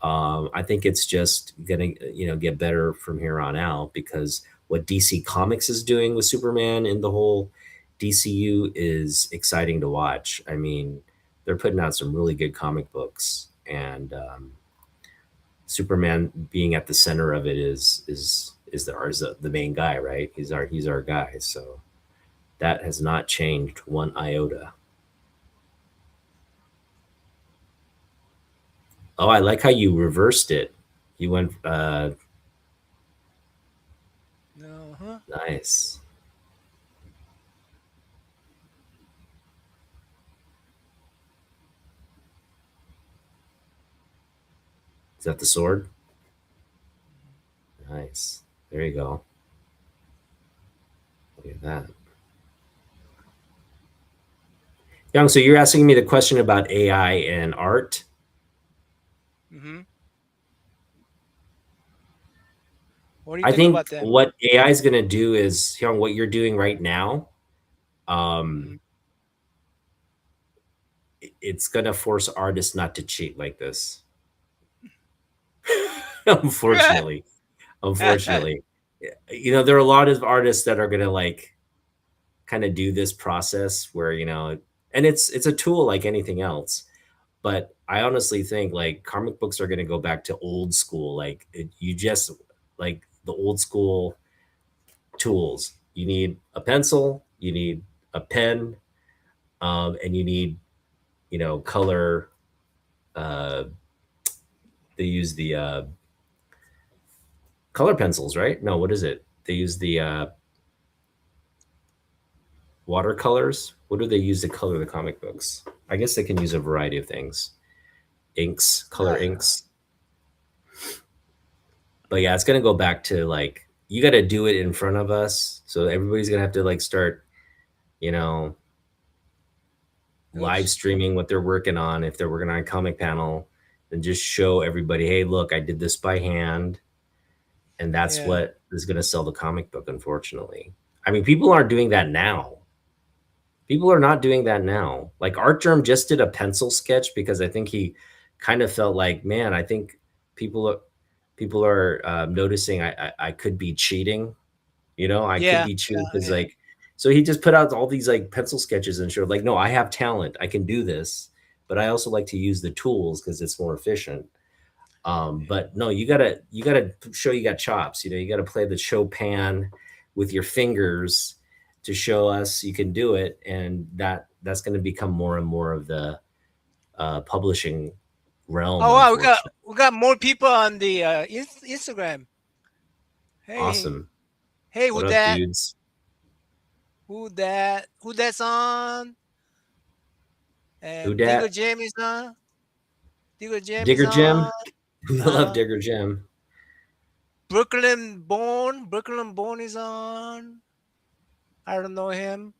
I think it's just gonna get better from here on out because what DC Comics is doing with Superman and the whole DCU is exciting to watch. I mean, they're putting out some really good comic books, and Superman being at the center of it is the main guy, right? He's our guy. So that has not changed one iota. Oh, I like how you reversed it. You went Uh-huh. nice. Is that the sword? Nice. There you go. Look at that. Young, so you're asking me the question about AI and art. Hmm. What do you I think think about them? what AI is going to do is, what you're doing right now, um, Mhm. it's going to force artists not to cheat like this. Unfortunately, unfortunately, there are a lot of artists that are going to like kind of do this process where, and it's a tool like anything else. But I honestly think like comic books are going to go back to old school. Like you just like the old school tools. You need a pencil, you need a pen, and you need, color. Uh, they use the color pencils, right? No, what is it? They use the watercolors. What do they use to color the comic books? I guess they can use a variety of things. Inks, color inks. But yeah, it's gonna go back to like you got to do it in front of us. So everybody's gonna have to like start, you know, live Oops. streaming what they're working on. If they're working on a comic panel, then just show everybody, hey, look, I did this by hand, and that's Yeah. what is gonna sell the comic book. Unfortunately, I mean, people aren't doing that now. People are not doing that now. Like Art Germ just did a pencil sketch because I think he kind of felt like, man, I think people are people are noticing I could be cheating. I could Yeah. be cheating Yeah. because Yeah. like, so he just put out all these like pencil sketches and showed like, no, I have talent, I can do this, but I also like to use the tools because it's more efficient. But no, you gotta show you got chops. You gotta play the Chopin with your fingers to show us you can do it, and that's going to become more and more of the publishing realm. Oh wow, Unfortunately, we got more people on the Instagram. Hey, awesome. hey, What up, dudes? who that's on? Who And Digger dat? Jam is on. Digger Jam is Digger on. Jim. I love Uh, Digger Jim. Brooklyn Born is on. I don't know him.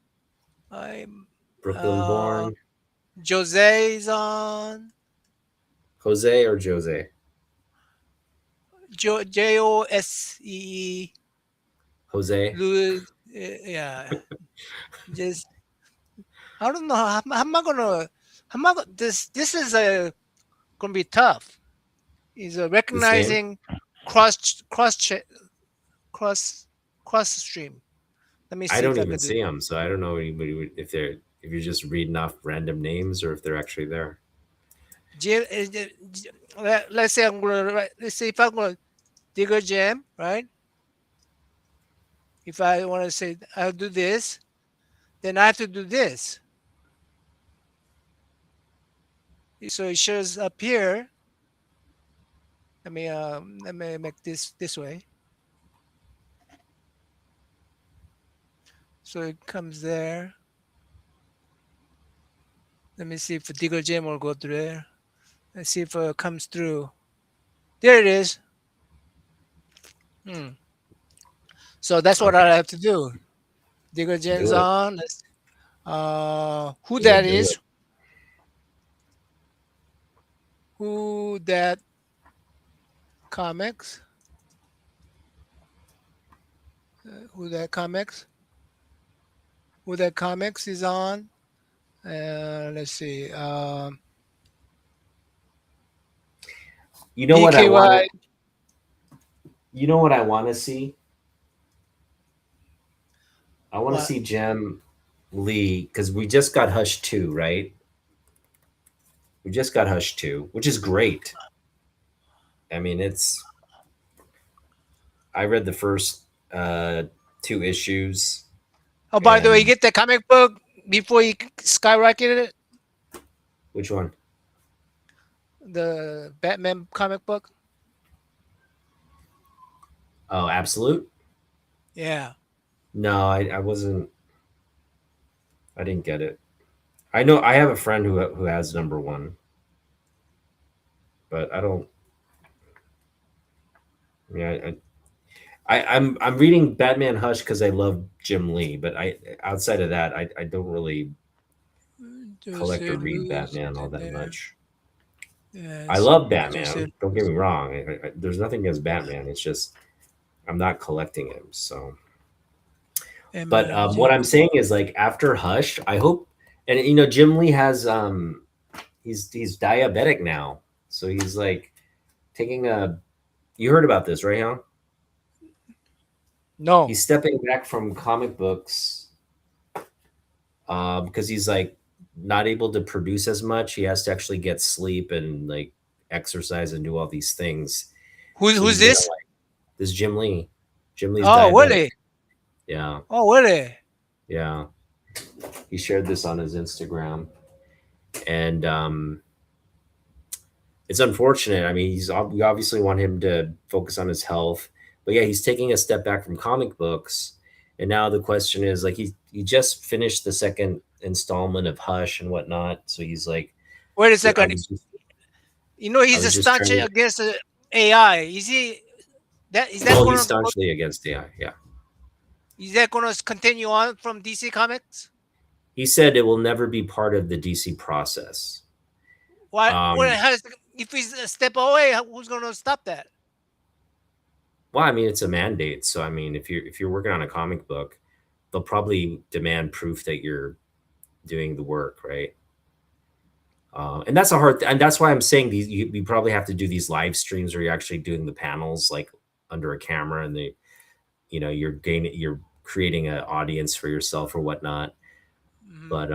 I'm Brooklyn uh born. Jose is on. Jose or Jose? Jose. Jose. Louis. Yeah. Just I don't know how am I gonna this is gonna be tough. Is This name. recognizing cross cross che- cross cross stream. Let me I see if don't I even could do. see them, so I don't know anybody if you're just reading off random names or if they're actually there. Let's say I'm gonna let's say if I'm gonna dig a jam, right? If I want to say I'll do this, then I have to do this. So it shows up here. Let me make this way. So it comes there. Let me see if the digger jam will go through there. Let's see if it comes through. There it is. Hmm. So that's what I Okay, have to do. Digger jam's do it. on. Who Do that it. Do is? it. Who that comics? Who that comics? Who that comics is on? Let's see. You know what I want to. BKY. You know what I want to see. I want to What? see Jem Lee because we just got Hush 2, right? We just got Hush 2, which is great. I mean, I read the first uh, two issues, Oh, by the way, you and get the comic book before you skyrocketed it. which one? The Batman comic book. Oh, Absolute? Yeah. No, I wasn't. I didn't get it. I know I have a friend who has number one, but I don't. I mean, I'm reading Batman Hush because I love Jim Lee, but I outside of that, I don't really collect or Jose read Luz Batman all in that there. much. I Yes. love Jose Batman. Don't get Luz. me wrong. There's nothing against Batman. It's just I'm not collecting him. So, but what Imagine. I'm saying is like after Hush, I hope, and you know, Jim Lee has he's diabetic now, so he's like taking a. You heard about this, right, Hal? No. He's stepping back from comic books because he's like not able to produce as much. He has to actually get sleep and like exercise and do all these things. So Who's he's gonna this? like this Jim Lee. Jim Lee's Oh, diabetic. really? Yeah, Oh, really? yeah. He shared this on his Instagram, and it's unfortunate. I mean, we obviously want him to focus on his health, but yeah, he's taking a step back from comic books, and now the question is like he just finished the second installment of Hush and whatnot, so he's like, Wait a yeah, second. You know, I he's a was just staunch trying to. against AI. Is that Oh, going he's to staunchly against AI. Yeah, continue on from DC Comics? he said it will never be part of the DC process. Why? What Um, has if he's a step away? Who's going to stop that? well, I mean, it's a mandate, so I mean, if you're working on a comic book, they'll probably demand proof that you're doing the work, right? And that's a hard, and that's why I'm saying these. You probably have to do these live streams where you're actually doing the panels like under a camera, and you're creating an audience for yourself or whatnot. Mhm. But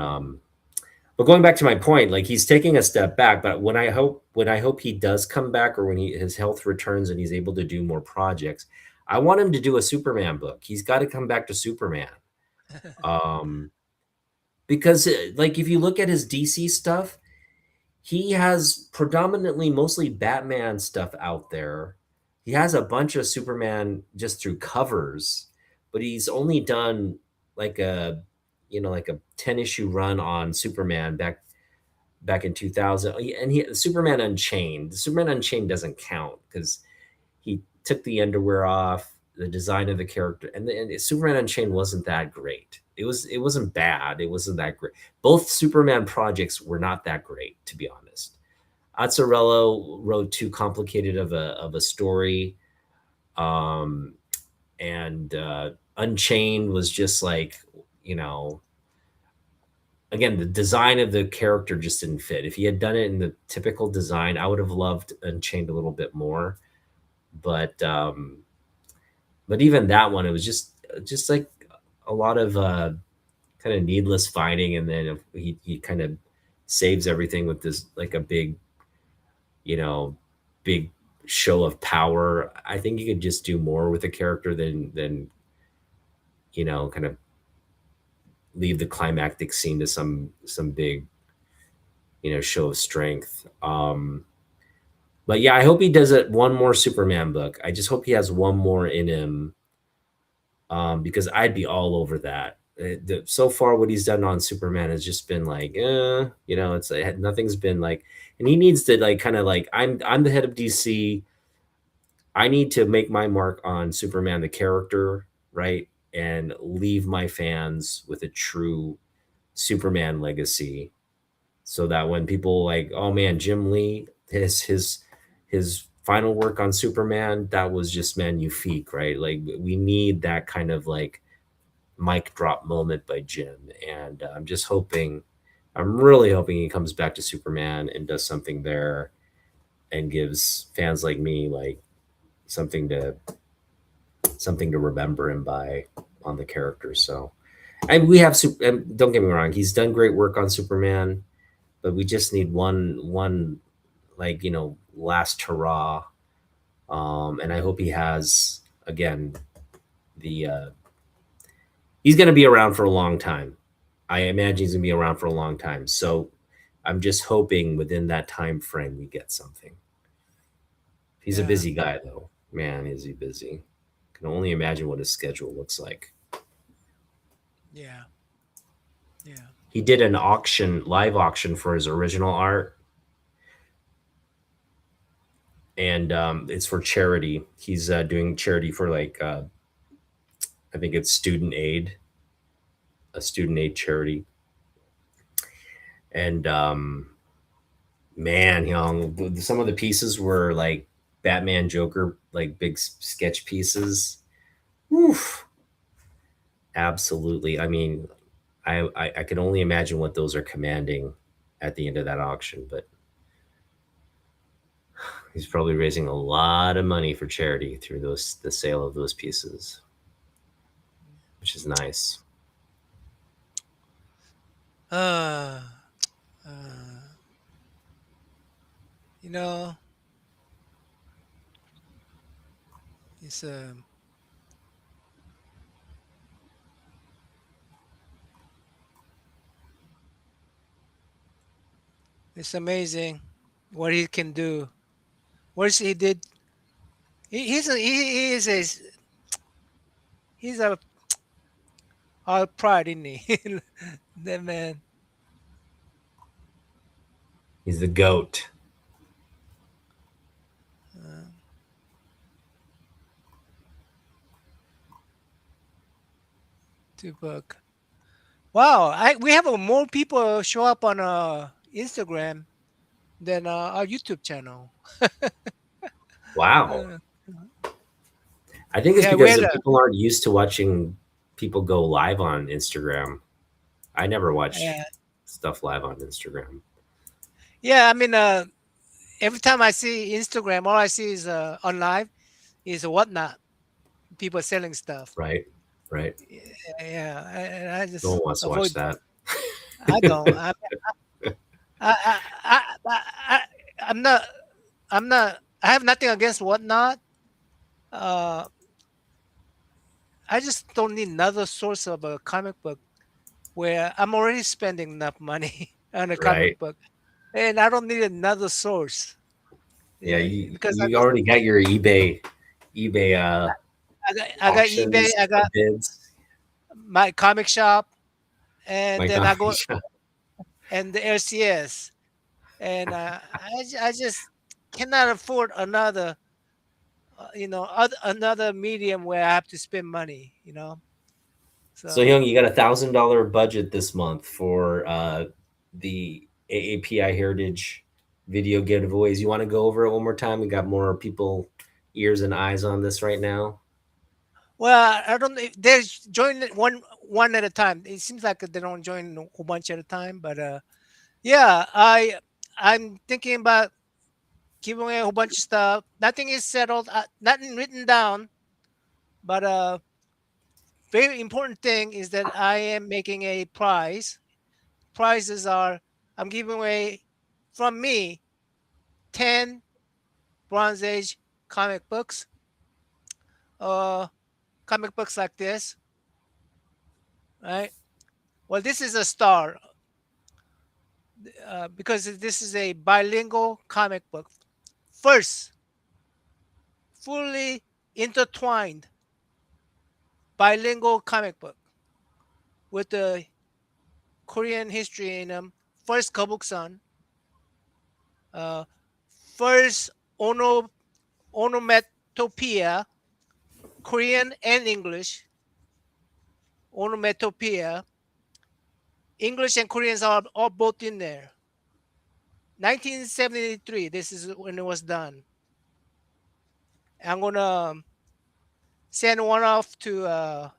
but going back to my point, like he's taking a step back. But when I hope he does come back, or when his health returns and he's able to do more projects, I want him to do a Superman book. He's got to come back to Superman. Um, because like if you look at his DC stuff, he has predominantly mostly Batman stuff out there. He has a bunch of Superman just through covers, but he's only done like a like a 10 issue run on Superman back in 2000. And he Superman Unchained doesn't count because he took the underwear off, the design of the character, and Superman Unchained wasn't that great. It wasn't bad. It wasn't that great. Both Superman projects were not that great, to be honest. Azzarello wrote too complicated of a story, um, and Unchained was just like you know again the design of the character just didn't fit. If he had done it in the typical design, I would have loved Unchained a little bit more. But but even that one, it was just like a lot of kind of needless fighting, and then he kind of saves everything with this like a you know big show of power. I think you could just do more with a character than kind of leave the climactic scene to some big show of strength. But yeah, I hope he does it one more Superman book. I just hope he has one more in him, because I'd be all over that. So far, what he's done on Superman has just been like, it's like, nothing's been like, and he needs to like kind of like I'm the head of DC. I need to make my mark on Superman the character, right, and leave my fans with a true Superman legacy, so that when people like, oh man, Jim Lee, his final work on Superman, that was just magnifique, right? Like we need that kind of like mic drop moment by Jim, and I'm really hoping he comes back to Superman and does something there, and gives fans like me like something to something to remember him by on the character. So, and we have and don't get me wrong, he's done great work on Superman, but we just need one like last hurrah. And I hope he has again the he's going to be around for a long time. I imagine he's going to be around for a long time. So I'm just hoping within that time frame we get something. He's a Yeah. busy guy though. Man, is he busy. Can only imagine what his schedule looks like. Yeah. Yeah. He did an live auction for his original art, and it's for charity. He's doing charity for like I think it's a student aid charity. And man, some of the pieces were like Batman Joker, like big sketch pieces. Oof, absolutely. I mean, I can only imagine what those are commanding at the end of that auction, but he's probably raising a lot of money for charity through the sale of those pieces, which is nice. Uh, uh, you know, it's it's amazing what he can do. What he did. He is a he's a all pride, isn't he? That man, He's the goat. uh, Tupac. Wow, we have more people show up on Instagram than our YouTube channel. Wow. Uh, I think it's yeah, we because had the a people aren't used to watching people go live on Instagram. I never watch yeah, stuff live on Instagram. yeah. I mean, every time I see Instagram, all I see is on live is whatnot people selling stuff. Right? Right? Yeah, and I No one just wants to watch avoid that. that. I don't. I, I, I, I, I'm not. I'm not. I have nothing against whatnot. Uh, I just don't need another source of a comic book where I'm already spending enough money on a Right? comic book, and I don't need another source. Yeah, Yeah, because you already got your eBay I got eBay, auctions I got bids. my comic shop, and My then I coffee go shop. and the LCS, and I just cannot afford another, another medium where I have to spend money. So So Young, you got $1,000 budget this month for the AAPI Heritage video giveaways. You want to go over it one more time? We got more people ears and eyes on this right now. well, I don't know. They're joining it one at a time. It seems like they don't join a whole bunch at a time, but yeah, I'm thinking about giving away a whole bunch of stuff. Nothing is settled, nothing written down, but very important thing is that I am making a prize. Prizes are I'm giving away from me 10 Bronze Age comic books. Uh, Comic books like this, right? Well, this is a star because this is a bilingual comic book. First, fully intertwined bilingual comic book with the Korean history in them. First Kabuksan, uh, first ono, onomatopoeia, Korean and English, onomatopoeia. English and Koreans are all both in there. 1973, this is when it was done. I'm going to send one off to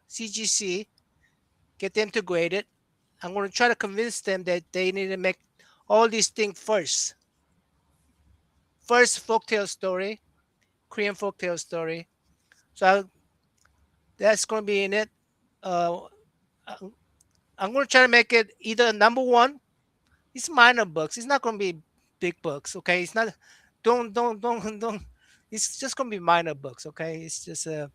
CGC, get them to grade it. I'm going to try to convince them that they need to make all these things first. First folktale story, Korean folktale story. So that's going to be in it. Uh, I'm going to try to make it either number one. It's minor books. It's not going to be big books. Okay, it's not. Don't. It's just going to be minor books. Okay, it's just uh,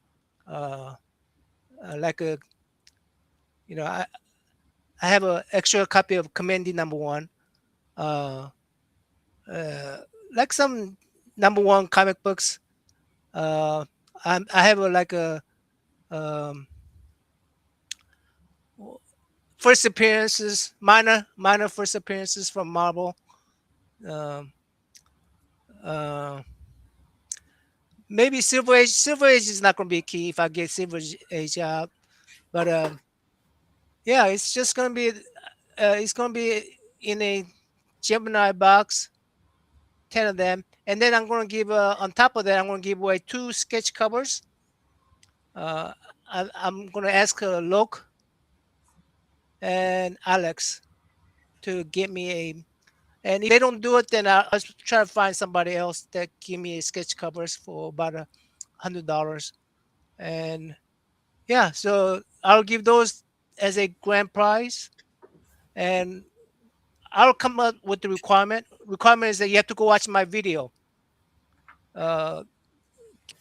like a you know I have an extra copy of Commandy number one. Uh, like some number one comic books. Uh, I have um, first appearances, minor first appearances from Marvel. Um, uh, Maybe Silver Age. Silver Age is not going to be key if I get Silver Age out, but yeah, it's just going to be. It's going to be in a Gemini box, 10 of them, and then I'm going to give on top of that I'm going to give away two sketch covers. Uh, I'm gonna ask Lok and Alex to give me a. And if they don't do it, then I'll try to find somebody else that give me sketch covers for about $100. And yeah, so I'll give those as a grand prize, and I'll come up with the requirement. Requirement is that you have to go watch my video, uh,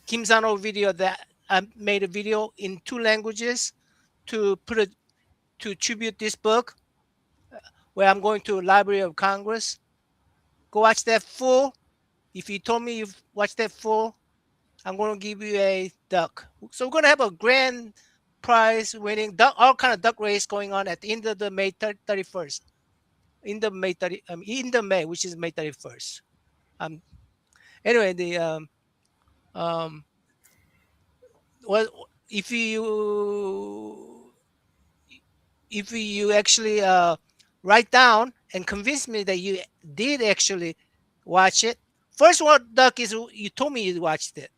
Kim Sano video that I made a video in 2 languages to put it to tribute this book, where I'm going to Library of Congress. Go watch that full. If you told me you've watched that full, I'm going to give you a duck. So we're going to have a grand prize winning duck, all kind of duck race going on at the end of the May 31st. In the May 30, in the May, which is May 31st. Um, anyway, the um, well, if you if you actually write down and convince me that you did actually watch it. First one, duck, is you told me you watched it,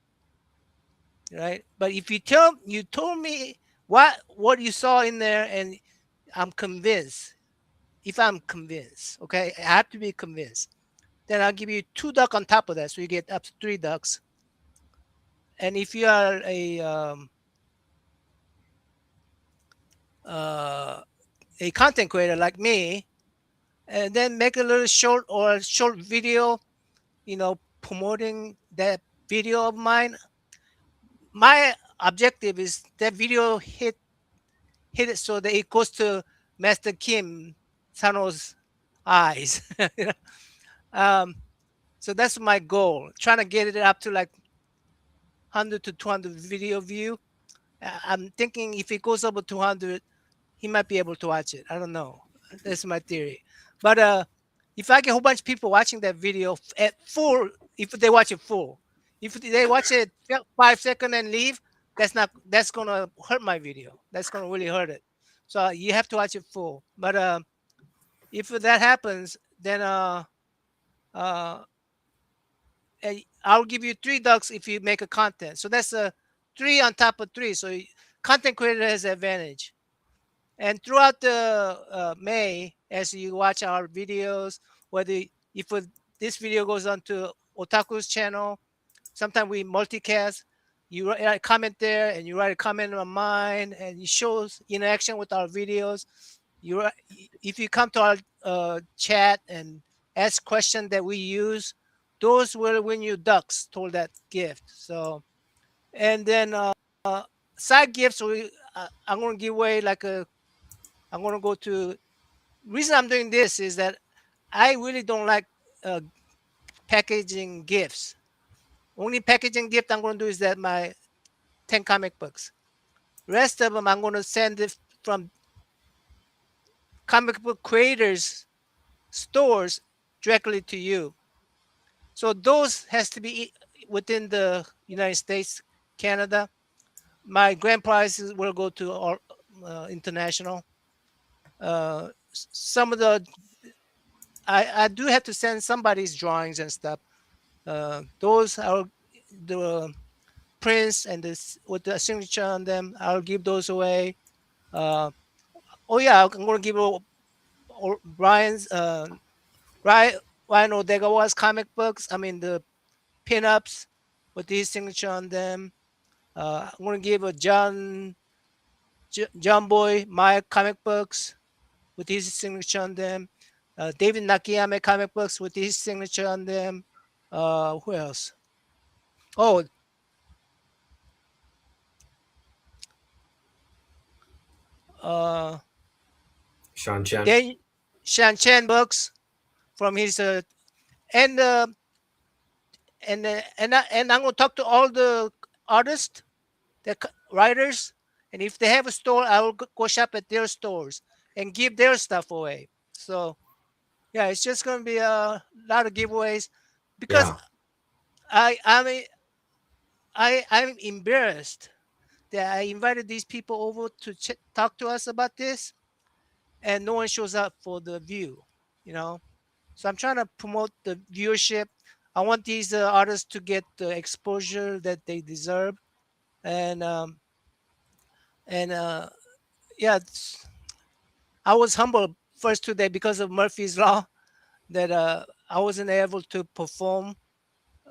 right? But if you told me what you saw in there, and I'm convinced. If I'm convinced, okay, I have to be convinced. Then I'll give you 2 duck on top of that, so you get up to 3 ducks. And if you are uh, a content creator like me, and then make a little short or a short video, promoting that video of mine. My objective is that video hit it so that it goes to Master Kim Sano's eyes. You know? um, so that's my goal. Trying to get it up to like 100 to 200 video view. I'm thinking if it goes over 200, he might be able to watch it. I don't know. That's my theory. But if I get a whole bunch of people watching that video at full, if they watch it full, if they watch it 5 seconds and leave, that's gonna hurt my video. That's gonna really hurt it. So you have to watch it full. But if that happens, then uh, I'll give you 3 ducks if you make a content. So that's a 3 on top of 3. So content creator has advantage. And throughout the May, as you watch our videos, whether if this video goes on to Otaku's channel, sometimes we multicast. You write a comment there, and you write a comment on mine, and it shows interaction with our videos. If you come to our chat and ask questions that we use, those will win you ducks toward that gift. So, and then side gifts, I'm going to give away like a. I'm going to go to. Reason I'm doing this is that I really don't like uh, packaging gifts. Only packaging gift I'm going to do is that my 10 comic books. Rest of them I'm going to send it from comic book creators stores directly to you. So those has to be within the United States, Canada. My grand prizes will go to all international. Some of the I do have to send somebody's drawings and stuff. Those are the prints and this with the signature on them. I'll give those away. Uh, oh yeah, I'm gonna give Brian's Ryan Ryan Odegawa's comic books. I mean the pinups with his signature on them. I'm gonna give a John Boy my comic books with his signature on them. David Nakayama comic books with his signature on them. Who else? Oh, uh, Sean Chen. Dan Shan Chen books from his and and I'm gonna talk to all the artists, the writers, and if they have a store, I will go shop at their stores and give their stuff away. So yeah, it's just gonna be a lot of giveaways because Yeah. I mean I'm embarrassed that I invited these people over to talk to us about this, and no one shows up for the view, you know. So I'm trying to promote the viewership. I want these artists to get the exposure that they deserve, and And yeah, I was humbled first 2 days because of Murphy's law that I wasn't able to perform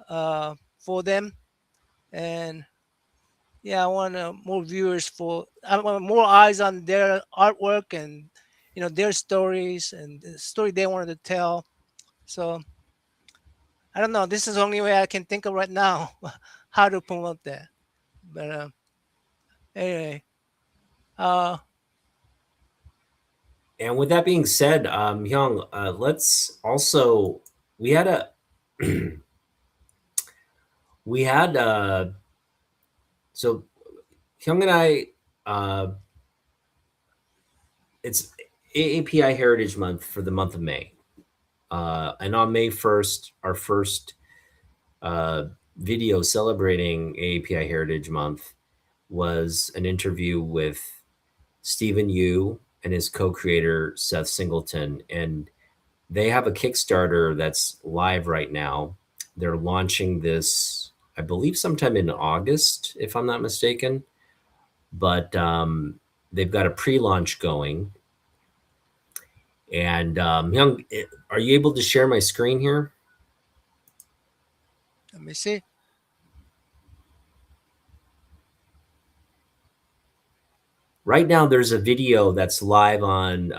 for them. And yeah, I want more viewers for. I want more eyes on their artwork and their stories and the story they wanted to tell. So I don't know. This is the only way I can think of right now how to promote that. But anyway, uh, And with that being said, Hyung, let's also we had a we had so Hyung and I it's AAPI Heritage Month for the month of May. And on May 1st, our first uh, video celebrating AAPI Heritage Month was an interview with Stephen Yu and his co-creator Seth Singleton, and they have a Kickstarter that's live right now. They're launching this, I believe, sometime in August, if I'm not mistaken. But they've got a pre-launch going. And Young, are you able to share my screen here? let me see. Right now, there's a video that's live on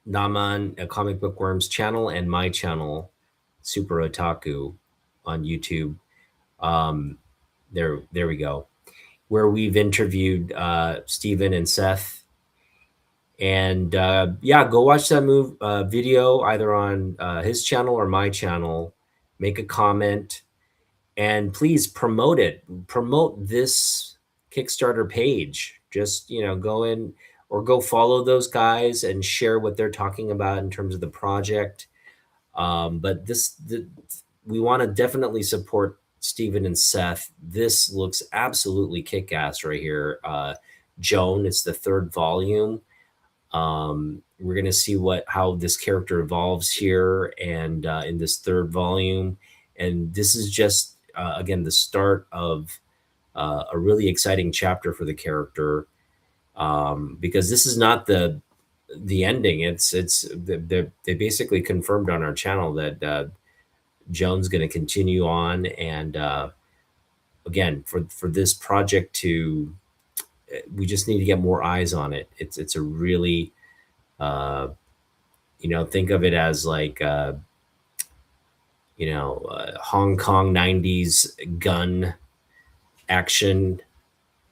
Naman, a Comic Book Worms channel, and my channel, Super Otaku, on YouTube. There we go. Where we've interviewed Steven and Seth. And yeah, go watch that video either on his channel or my channel. Make a comment and please promote it. Promote this Kickstarter page. Just go in or go follow those guys and share what they're talking about in terms of the project. But we want to definitely support Steven and Seth. This looks absolutely kick-ass right here. Joan, it's the 3rd volume. We're going to see how this character evolves here and in this 3rd volume. And this is just, again, the start of a really exciting chapter for the character, because this is not the ending. They basically confirmed on our channel that Joan's going to continue on, and again, for this project to, we just need to get more eyes on it. It's a really think of it as like Hong Kong 90s gun action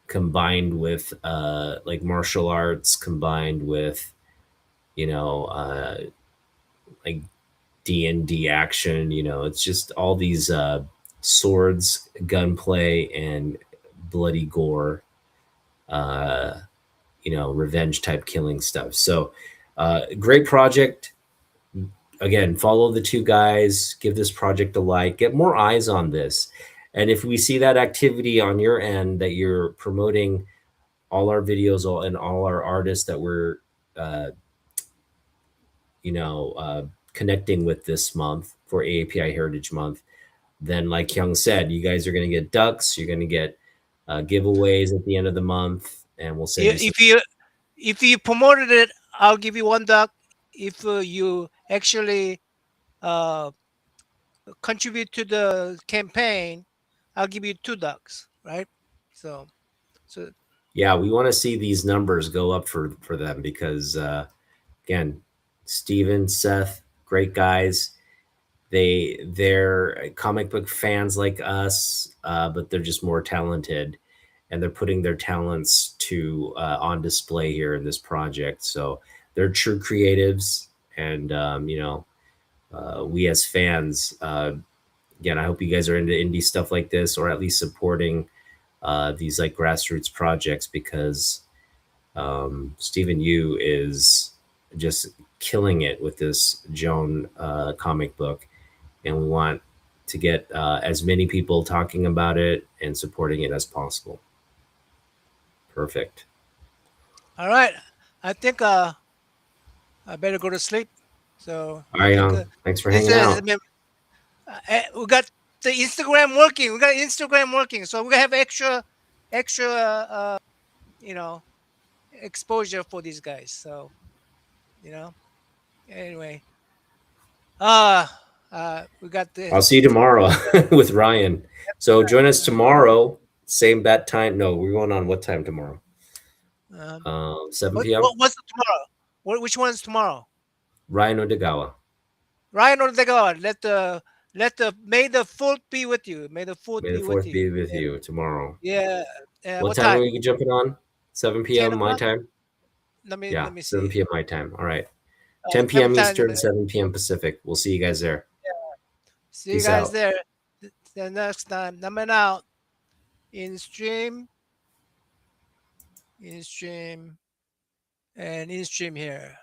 combined with like martial arts, combined with like D&D action. It's just all these swords, gunplay, and bloody gore, revenge type killing stuff. So great project. Again, follow the 2 guys, give this project a like, get more eyes on this. And if we see that activity on your end, that you're promoting all our videos and all our artists that we're connecting with this month for AAPI Heritage Month, then like Hyung said, you guys are going to get ducks. You're going to get giveaways at the end of the month, and we'll send you some. If you promoted it, I'll give you $1. If you actually uh, contribute to the campaign, I'll give you $2. Right? So Yeah, we want to see these numbers go up for them because again, Steven, Seth, great guys. They're comic book fans like us, but they're just more talented, and they're putting their talents to on display here in this project. So they're true creatives, and we as fans, again, I hope you guys are into indie stuff like this, or at least supporting these like grassroots projects, because Stephen Yu is just killing it with this Joan comic book, and we want to get as many people talking about it and supporting it as possible. Perfect. all right, I think I better go to sleep. So All I right, think Young. Thanks for this hanging out. we got the Instagram working. We got Instagram working, so we have extra extra, you know, exposure for these guys. So, you know, anyway, uh, we got I'll the see you tomorrow with Ryan. So join us tomorrow, same bat time. No, we're going on what time tomorrow? um, 7 p.m. what's the tomorrow? Which one's tomorrow? Ryan Odegawa. Ryan or the God? Let the may the fourth be with you. May the fourth May the be with fourth you. be with you tomorrow. Yeah. What What time are time? we jumping on? 7 10 p.m. my o'clock. time. Let Yeah, me see. 7 p.m. my time. All right. 10 Seven p.m. times. Eastern, 7 p.m. Pacific. We'll see you guys there. See you Peace guys out. there. The next time. Naman out. In stream. In stream. And in stream here.